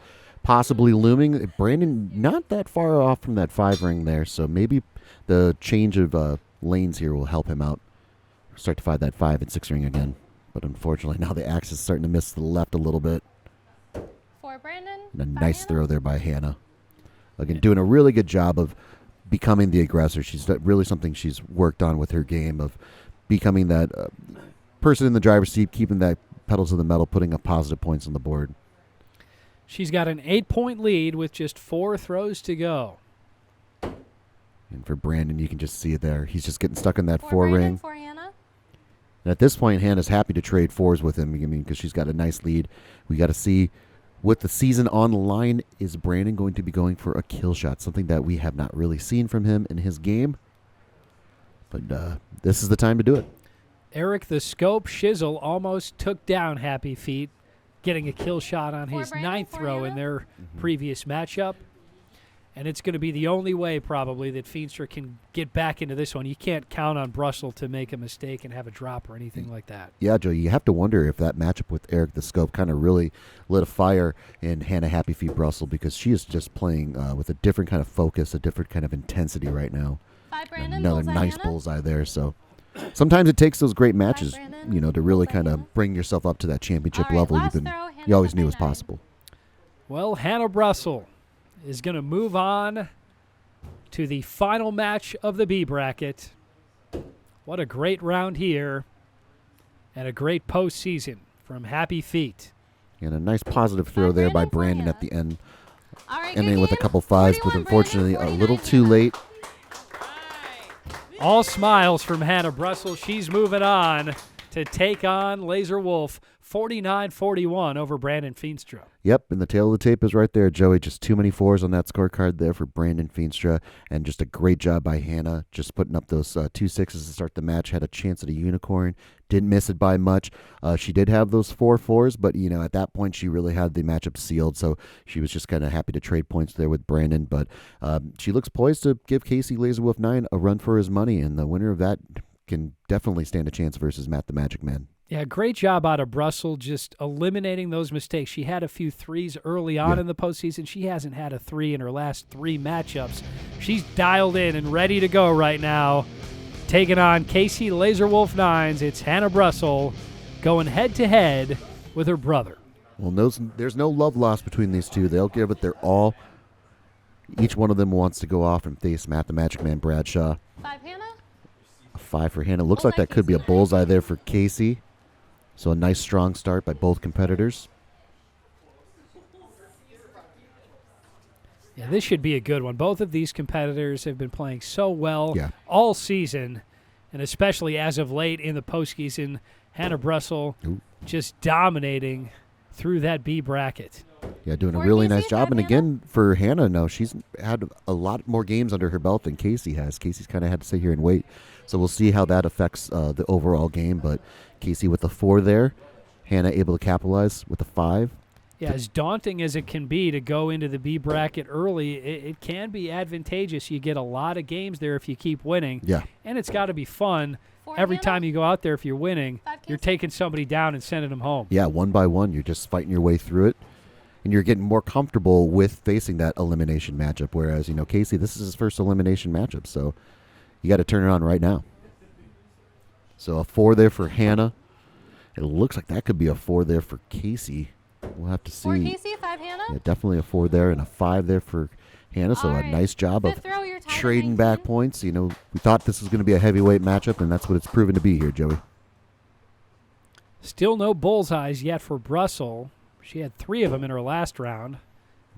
possibly looming. Brandon not that far off from that 5 ring there, so maybe the change of lanes here will help him out. Start to find that 5 and 6 ring again. But unfortunately, now the axe is starting to miss to the left a little bit. 4 Brandon. And a 5 nice Hannah. throw there by Hannah. Again, doing a really good job of becoming the aggressor. She's really something she's worked on with her game of becoming that person in the driver's seat, keeping that pedal to the metal, putting up positive points on the board. She's got an 8-point lead with just 4 throws to go. And for Brandon, you can just see it there. He's just getting stuck in that 4 4 Brandon, ring. 4 Hannah. And at this point, Hannah's happy to trade 4s with him. I mean, because she's got a nice lead. We got to see, with the season on the line, is Brandon going to be going for a kill shot? Something that we have not really seen from him in his game. But this is the time to do it. Eric the Scope Shizzle almost took down Happy Feet, getting a kill shot on 4 his Brandon, 9th 4 throw in Hannah. their previous matchup. And it's going to be the only way, probably, that Feenstra can get back into this one. You can't count on Brussel to make a mistake and have a drop or anything like that. Yeah, Joe, you have to wonder if that matchup with Eric the Scope kind of really lit a fire in Hannah Happy Feet Brussel, because she is just playing with a different kind of focus, a different kind of intensity right now. 5 Brandon. Another Bullseye nice Hannah. bullseye there. So sometimes it takes those great matches, Brandon. you know, to really Bullseye kind of Hannah. bring yourself up to that championship All right, level last you've been, throw, Hannah's you always up knew by was 9. possible. Well, Hannah Brussel is going to move on to the final match of the B bracket. What a great round here, and a great postseason from Happy Feet. And a nice positive throw there by Brandon at the end, All right, ending good with a game. couple 5s, but 41 unfortunately Brandon, a little 49 too Hannah. late. All smiles from Hannah Brussel. She's moving on to take on Laser Wolf 49-41 over Brandon Feenstra. Yep, and the tail of the tape is right there, Joey. Just too many 4s on that scorecard there for Brandon Feenstra, and just a great job by Hannah, just putting up those 2 6s to start the match. Had a chance at a unicorn, didn't miss it by much. She did have those 4 4s, but you know, at that point she really had the matchup sealed, so she was just kind of happy to trade points there with Brandon. But she looks poised to give Casey Laserwolf 9 a run for his money, and the winner of that can definitely stand a chance versus Matt the Magic Man. Yeah, great job out of Brussels, just eliminating those mistakes. She had a few threes early on in the postseason. She hasn't had a three in her last 3 matchups. She's dialed in and ready to go right now. Taking on Casey Laserwolf Nines, it's Hannah Brussel going head-to-head with her brother. Well, there's no love lost between these two. They'll give it their all. Each one of them wants to go off and face Matt the Magic Man Bradshaw. 5 Hannah. A 5 for Hannah. Looks like that could be a bullseye there for Casey. So a nice strong start by both competitors. Yeah, this should be a good one. Both of these competitors have been playing so well all season, and especially as of late in the postseason. Hannah Brussel just dominating through that B bracket. Yeah, doing a really nice job. And again, for Hannah, no, she's had a lot more games under her belt than Casey has. Casey's kind of had to sit here and wait. So we'll see how that affects the overall game. But Casey with the 4 there. Hannah able to capitalize with the 5. Yeah, as daunting as it can be to go into the B bracket early, it can be advantageous. You get a lot of games there if you keep winning. Yeah. And it's got to be fun. 4 Every Hannah. time you go out there, if you're winning, 5 you're Casey. taking somebody down and sending them home. Yeah, one by one, you're just fighting your way through it. And you're getting more comfortable with facing that elimination matchup. Whereas, Casey, this is his first elimination matchup. So you got to turn it on right now. So a 4 there for Hannah. It looks like that could be a 4 there for Casey. We'll have to see. 4 Casey, 5 Hannah. Yeah, definitely a 4 there and a 5 there for Hannah. So All a right. nice job of 5th row, you're tied at trading back 19. points. We thought this was going to be a heavyweight matchup, and that's what it's proven to be here, Joey. Still no bullseyes yet for Brussel. She had 3 of them in her last round.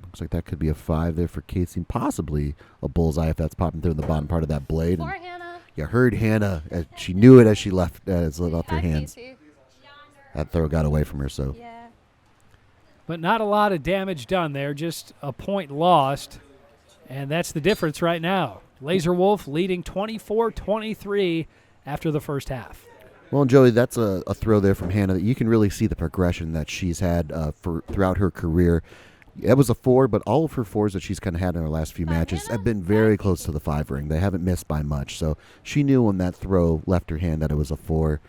Looks like that could be a 5 there for Casey, and possibly a bullseye if that's popping through in the bottom part of that blade. 4 And Hannah. you heard Hannah. She knew it as she left her 5 hands. Casey. That throw got away from her, so. Yeah. But not a lot of damage done there, just a point lost. And that's the difference right now. Laser Wolf leading 24-23 after the first half. Well, and Joey, that's a throw there from Hannah that you can really see the progression that she's had throughout her career. It was a 4, but all of her 4s that she's kind of had in her last few matches have been very close to the 5 ring. They haven't missed by much. So she knew when that throw left her hand that it was a 4,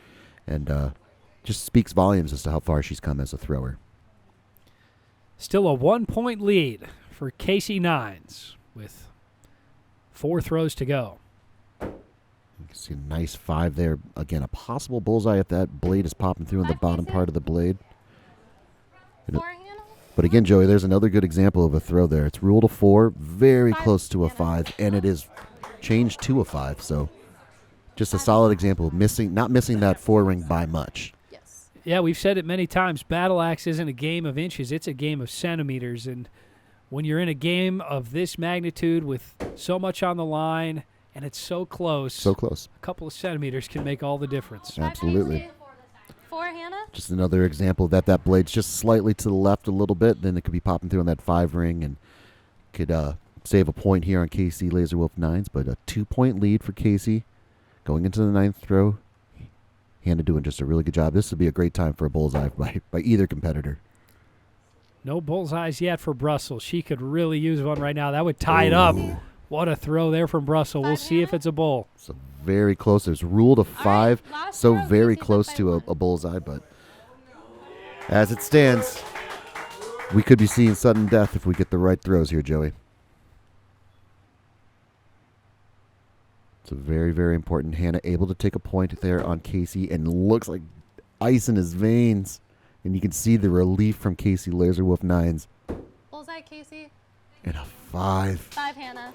and just speaks volumes as to how far she's come as a thrower. Still a 1-point lead for Casey Nines with 4 throws to go. You can see a nice 5 there. Again, a possible bullseye if that blade is popping through in the bottom part of the blade. 4 Hannah. But again, Joey, there's another good example of a throw there. It's ruled a 4, very 5 close to a Hannah. 5, and it is changed to a 5. So just a solid example of not missing that 4 ring by much. Yes. Yeah, we've said it many times. Battle Axe isn't a game of inches. It's a game of centimeters. And when you're in a game of this magnitude with so much on the line and it's so close, So close. a couple of centimeters can make all the difference. 5 Absolutely. Casey. 4 Hannah. Just another example of that blade's just slightly to the left a little bit, then it could be popping through on that 5 ring and could save a point here on Casey Laserwolf Nines, but a 2-point lead for Casey going into the 9th throw. Hannah doing just a really good job. This would be a great time for a bullseye by either competitor. No bullseyes yet for Brussels. She could really use one right now. That would tie it up. What a throw there from Brussels. We'll 5 see if Hannah. it's a bull. So very close. There's ruled a 5, last so throw, very Casey's up close by to 1. a bullseye, but as it stands, we could be seeing sudden death if we get the right throws here, Joey. So very, very important. Hannah able to take a point there on Casey, and looks like ice in his veins. And you can see the relief from Casey Laserwolf Nines. Bullseye Casey. And a 5. 5 Hannah.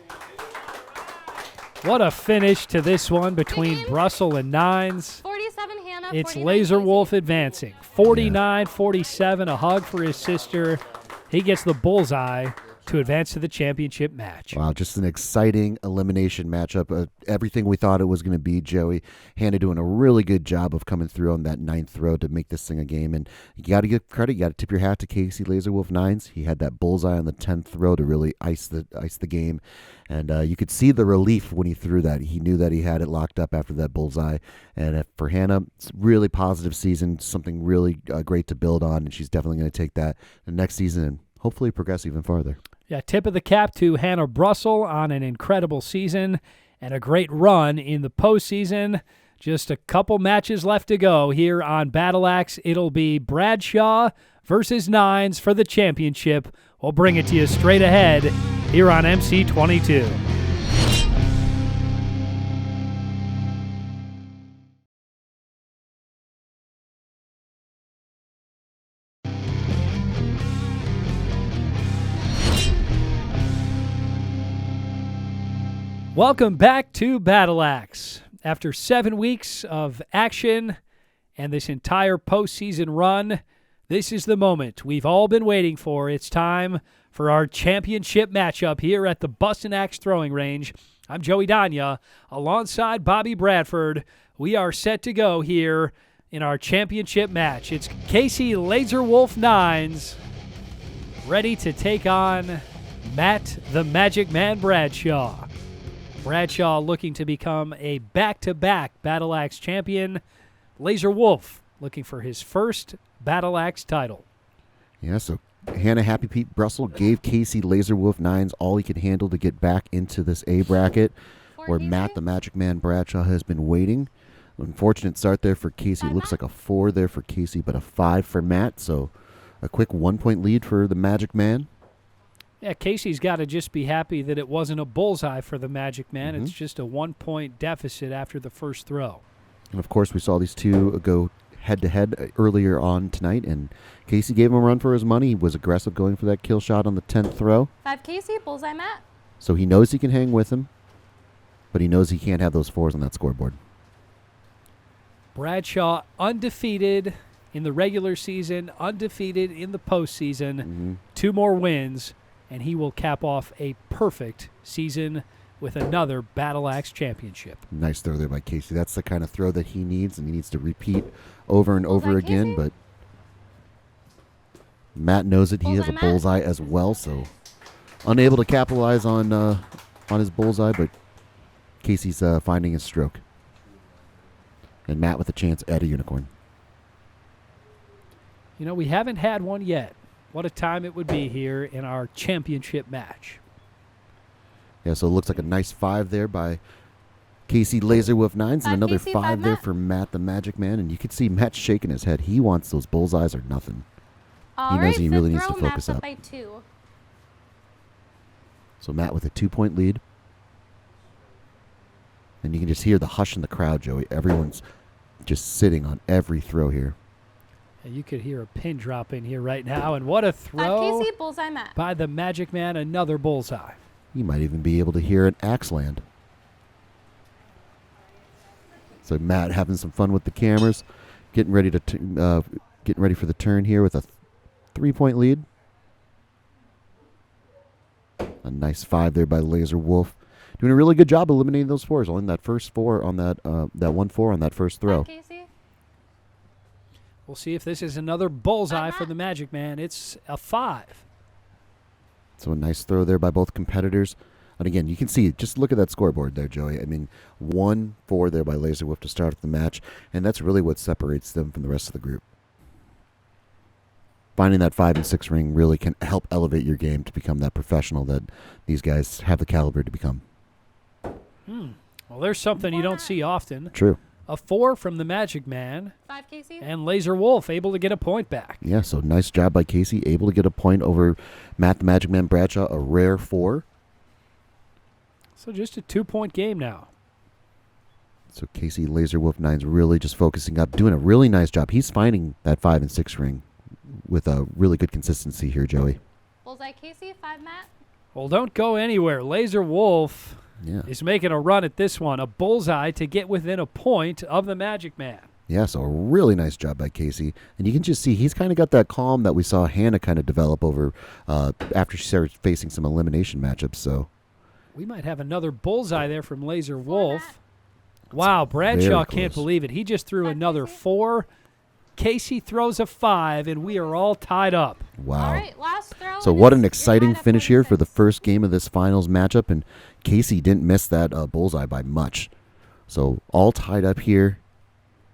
What a finish to this one between Game. Brussels and Nines. 47 Hannah. It's 49 Laser Casey. Wolf advancing. 49-47, a hug for his sister. He gets the bullseye to advance to the championship match. Wow, just an exciting elimination matchup. Everything we thought it was going to be, Joey. Hannah doing a really good job of coming through on that 9th throw to make this thing a game. And you got to give credit. You got to tip your hat to Casey Laserwolf Nines. He had that bullseye on the 10th throw to really ice the game. And you could see the relief when he threw that. He knew that he had it locked up after that bullseye. And for Hannah, it's a really positive season, something really great to build on. And she's definitely going to take that the next season and hopefully progress even farther. Yeah, tip of the cap to Hannah Brussel on an incredible season and a great run in the postseason. Just a couple matches left to go here on Battle Axe. It'll be Bradshaw versus Nines for the championship. We'll bring it to you straight ahead here on MC22. Welcome back to Battle Axe. After 7 weeks of action and this entire postseason run, this is the moment we've all been waiting for. It's time for our championship matchup here at the Bustin Axe Throwing Range. I'm Joey Danya, alongside Bobby Bradford. We are set to go here in our championship match. It's Casey Laser Wolf Nines ready to take on Matt the Magic Man Bradshaw. Bradshaw looking to become a back-to-back Battle Axe champion. Laser Wolf looking for his first Battle Axe title. Yeah, so Hannah Happy Pete Brussel gave Casey Laser Wolf Nines all he could handle to get back into this A bracket, where Matt the Magic Man Bradshaw has been waiting. Unfortunate start there for Casey. Looks like a 4 there for Casey, but a 5 for Matt. So a quick 1-point lead for the Magic Man. Yeah, Casey's got to just be happy that it wasn't a bullseye for the Magic Man. It's just a 1-point deficit after the first throw. And, of course, we saw these two go head-to-head earlier on tonight, and Casey gave him a run for his money. He was aggressive going for that kill shot on the 10th throw. 5 Casey, bullseye Matt. So he knows he can hang with him, but he knows he can't have those 4s on that scoreboard. Bradshaw undefeated in the regular season, undefeated in the postseason. 2 more wins, and he will cap off a perfect season with another Battle Axe championship. Nice throw there by Casey. That's the kind of throw that he needs, and he needs to repeat over and over again. Casey? But Matt knows it. He has Bullseye a Matt? bullseye as well, so unable to capitalize on his bullseye, but Casey's finding his stroke. And Matt with a chance at a unicorn. You know, we haven't had one yet. What a time it would be here in our championship match. Yeah, so it looks like a nice 5 there by Casey Laser Wolf Nines, and 5 another Casey, 5 5 there Matt. for Matt the Magic Man. And you can see Matt shaking his head. He wants those bullseyes or nothing. All knows right, he fifth really needs to throw, focus Matt's up up. by 2. So Matt with a 2-point lead. And you can just hear the hush in the crowd, Joey. Everyone's just sitting on every throw here. And you could hear a pin drop in here right now. And what a 5 throw Casey, bullseye Matt. by the Magic Man. Another bullseye. You might even be able to hear an axe land. So Matt having some fun with the cameras, getting ready to getting ready for the turn here with a 3-point lead. A nice 5 there by Laser Wolf, doing a really good job eliminating those 4s. Only that first 4 on that 1-4 on that first throw. 5 Casey. We'll see if this is another bullseye Matt. for the Magic Man. It's a 5. So a nice throw there by both competitors. And again, you can see, just look at that scoreboard there, Joey. I mean, 1-4 there by Laser Wolf to start off the match, and that's really what separates them from the rest of the group. Finding that 5 and 6 ring really can help elevate your game to become that professional that these guys have the caliber to become. Well, there's something you don't see often. True. A 4 from the Magic Man, 5 Casey. and Laser Wolf able to get a point back. Yeah, so nice job by Casey, able to get a point over Matt the Magic Man Bradshaw, a rare 4. So just a 2-point game now. So Casey Laser Wolf Nines really just focusing up, doing a really nice job. He's finding that 5 and 6 ring with a really good consistency here, Joey. Bullseye Casey, 5 Matt. Well, don't go anywhere. Laser Wolf Yeah. is making a run at this one. A bullseye to get within a point of the Magic Man. Yeah, so a really nice job by Casey. And you can just see he's kind of got that calm that we saw Hannah kind of develop over after she started facing some elimination matchups. So We might have another bullseye there from Laser 4 Wolf. Matt. Wow, Bradshaw very can't close. believe it. He just threw 5 another Casey. 4. Casey throws a 5, and we are all tied up. wow. All right, last throw. So and what an you're exciting tied at finish here for the 46. first game of this finals matchup, and Casey didn't miss that bullseye by much. So all tied up here.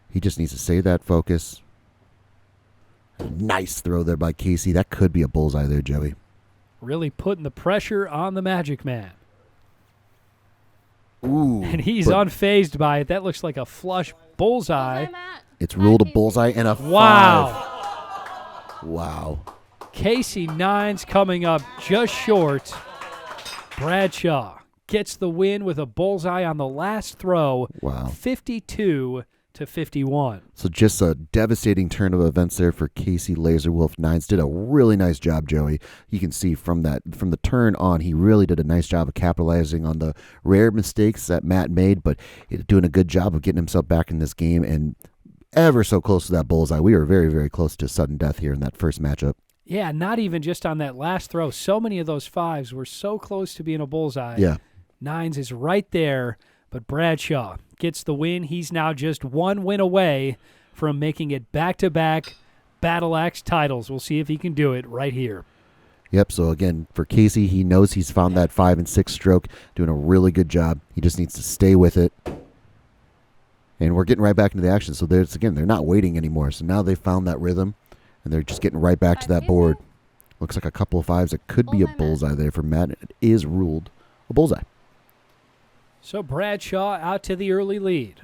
He just needs to save that focus. Nice throw there by Casey. That could be a bullseye there, Joey. Really putting the pressure on the Magic Man. Ooh. And he's but unfazed by it. That looks like a flush bullseye. Bullseye, Matt. It's ruled a Casey. bullseye and a Wow. 5. Wow. Casey Nines coming up just short. Bradshaw gets the win with a bullseye on the last throw. Wow. 52 to 51. So just a devastating turn of events there for Casey Laserwolf. Nines did a really nice job, Joey. You can see from the turn on, he really did a nice job of capitalizing on the rare mistakes that Matt made, but he's doing a good job of getting himself back in this game and ever so close to that bullseye. We were very, very close to sudden death here in that first matchup. Yeah, not even just on that last throw. So many of those 5s were so close to being a bullseye. Yeah. Nines is right there, but Bradshaw gets the win. He's now just 1 win away from making it back-to-back Battle Axe titles. We'll see if he can do it right here. Yep, so again, for Casey, he knows he's found that 5 and 6 stroke, doing a really good job. He just needs to stay with it. And we're getting right back into the action. So there's again, they're not waiting anymore. So now they found that rhythm, and they're just getting right back to that board. Looks like a couple of 5s. It could be a bullseye there for Matt. It is ruled a bullseye. So Bradshaw out to the early lead.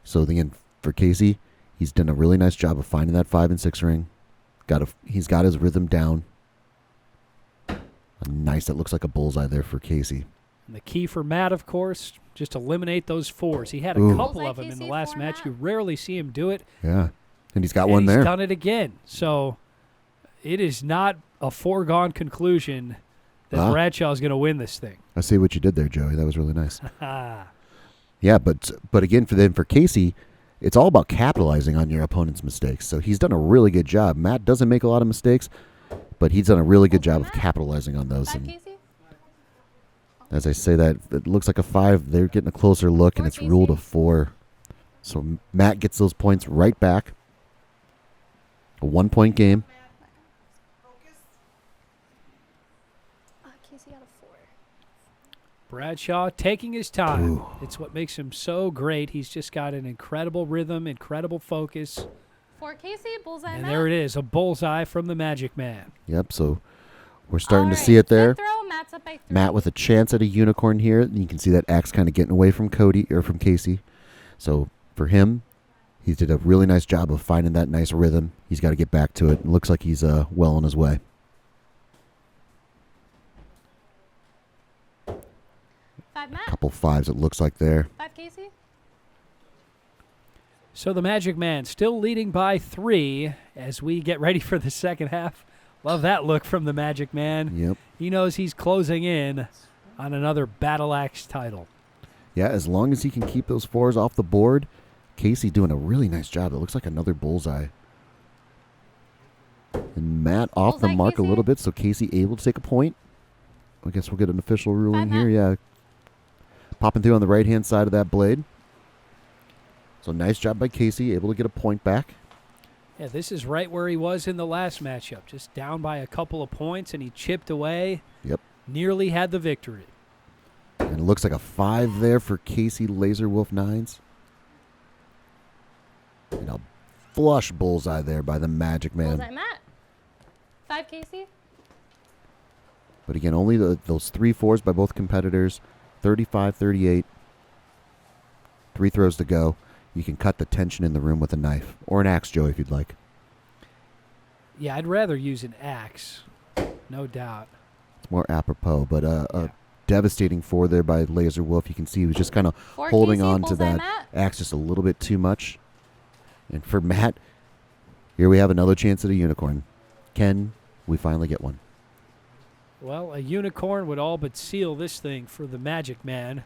So again, for Casey, he's done a really nice job of finding that 5 and 6 ring. He's got his rhythm down. Nice. That looks like a bullseye there for Casey. And the key for Matt, of course, just eliminate those 4s. He had a Ooh. couple of them in the last match. You rarely see him do it. Yeah, and he's got And one there. He's done it again. So it is not a foregone conclusion that Bradshaw is going to win this thing. I see what you did there, Joey. That was really nice. Yeah, but again, for Casey, it's all about capitalizing on your opponent's mistakes. So he's done a really good job. Matt doesn't make a lot of mistakes, but he's done a really good job of capitalizing on those. And Casey? as I say that, it looks like a 5. They're getting a closer look, and it's ruled a 4. So Matt gets those points right back. A 1-point game. Casey got a 4. Bradshaw taking his time. Ooh. It's what makes him so great. He's just got an incredible rhythm, incredible focus. For Casey, bullseye, And Matt. there it is, a bullseye from the Magic Man. Yep, so we're starting to All see right, it there. good throw. Matt's up by 3. Matt with a chance at a unicorn here. And you can see that axe kind of getting away from from Casey. So for him, he did a really nice job of finding that nice rhythm. He's got to get back to it. It looks like he's well on his way. 5, Matt. Couple 5s it looks like there. 5, Casey. So the Magic Man still leading by 3 as we get ready for the second half. Love that look from the Magic Man. Yep. He knows he's closing in on another Battle Axe title. Yeah, as long as he can keep those 4s off the board, Casey doing a really nice job. It looks like another bullseye. And Matt off the Bullseye, mark a Casey. little bit, so Casey able to take a point. I guess we'll get an official ruling Matt. here. Yeah. Popping through on the right-hand side of that blade. So nice job by Casey, able to get a point back. Yeah, this is right where he was in the last matchup, just down by a couple of points, and he chipped away. Yep. Nearly had the victory. And it looks like a 5 there for Casey Laserwolf Nines. And a flush bullseye there by the Magic Man. Bullseye, Matt. 5, Casey. But again, only those 3 4s by both competitors. 35-38. 3 throws to go. You can cut the tension in the room with a knife. Or an axe, Joey, if you'd like. Yeah, I'd rather use an axe, no doubt. It's more apropos. But a devastating 4 there by Laserwolf. You can see he was just kind of 4, holding Casey. on to Bullseye, that Matt. axe just a little bit too much. And for Matt, here we have another chance at a unicorn. Can we finally get one? Well, a unicorn would all but seal this thing for the Magic Man,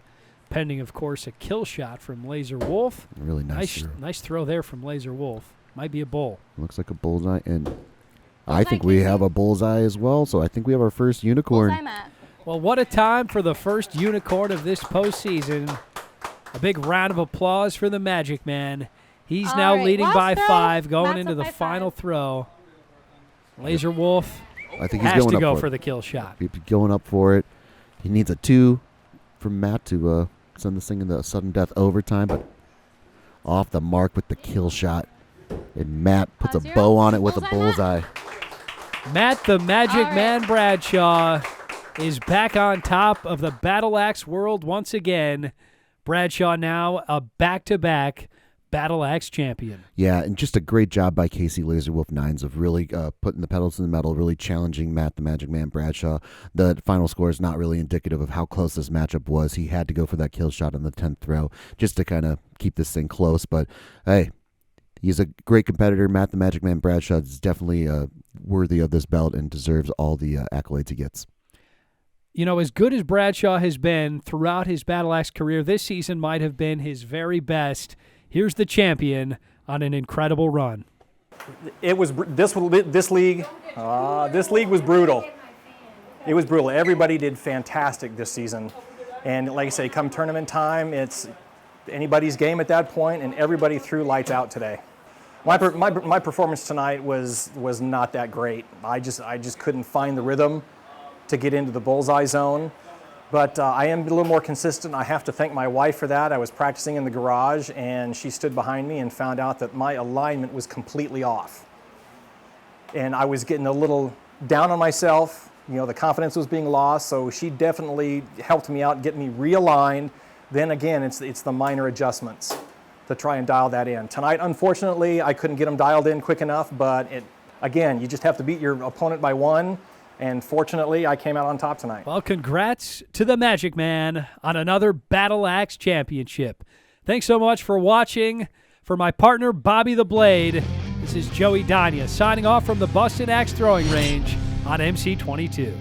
pending, of course, a kill shot from Laser Wolf. Really nice. Nice throw there from Laser Wolf. Might be a bull. Looks like a bullseye. And I Bullseye, think we Casey. have a bullseye as well. So I think we have our first unicorn. Bullseye, Matt. Well, what a time for the first unicorn of this postseason. A big round of applause for the Magic Man. He's All now right, leading last by throw. 5, going Matt's into up the by final 5. throw. Laser Wolf I think he's has going to up go for for it. the kill shot. He's going up for it. He needs a 2 from Matt to send this thing into sudden death overtime, but off the mark with the kill shot. And Matt puts a 5-0. bow on it with a Bullseye, bullseye. Matt the Magic All right. Man Bradshaw is back on top of the Battle Axe world once again. Bradshaw now a back-to-back Battle Axe champion. Yeah, and just a great job by Casey Laserwolf Nines of really putting the pedals to the metal, really challenging Matt the Magic Man Bradshaw. The final score is not really indicative of how close this matchup was. He had to go for that kill shot on the 10th throw just to kind of keep this thing close. But, hey, he's a great competitor. Matt the Magic Man Bradshaw is definitely worthy of this belt and deserves all the accolades he gets. You know, as good as Bradshaw has been throughout his Battle Axe career, this season might have been his very best. Here's the champion on an incredible run. It was this league. This league was brutal. It was brutal. Everybody did fantastic this season, and like I say, come tournament time, it's anybody's game at that point, and everybody threw lights out today. My performance tonight was not that great. I just couldn't find the rhythm to get into the bullseye zone. But I am a little more consistent. I have to thank my wife for that. I was practicing in the garage, and she stood behind me and found out that my alignment was completely off. And I was getting a little down on myself. You know, the confidence was being lost, so she definitely helped me out, get me realigned. Then again, it's the minor adjustments to try and dial that in. Tonight, unfortunately, I couldn't get them dialed in quick enough, but again, you just have to beat your opponent by one. And fortunately, I came out on top tonight. Well, congrats to the Magic Man on another Battle Axe championship. Thanks so much for watching. For my partner, Bobby the Blade, this is Joey Dania signing off from the Bustin Axe Throwing Range on MC22.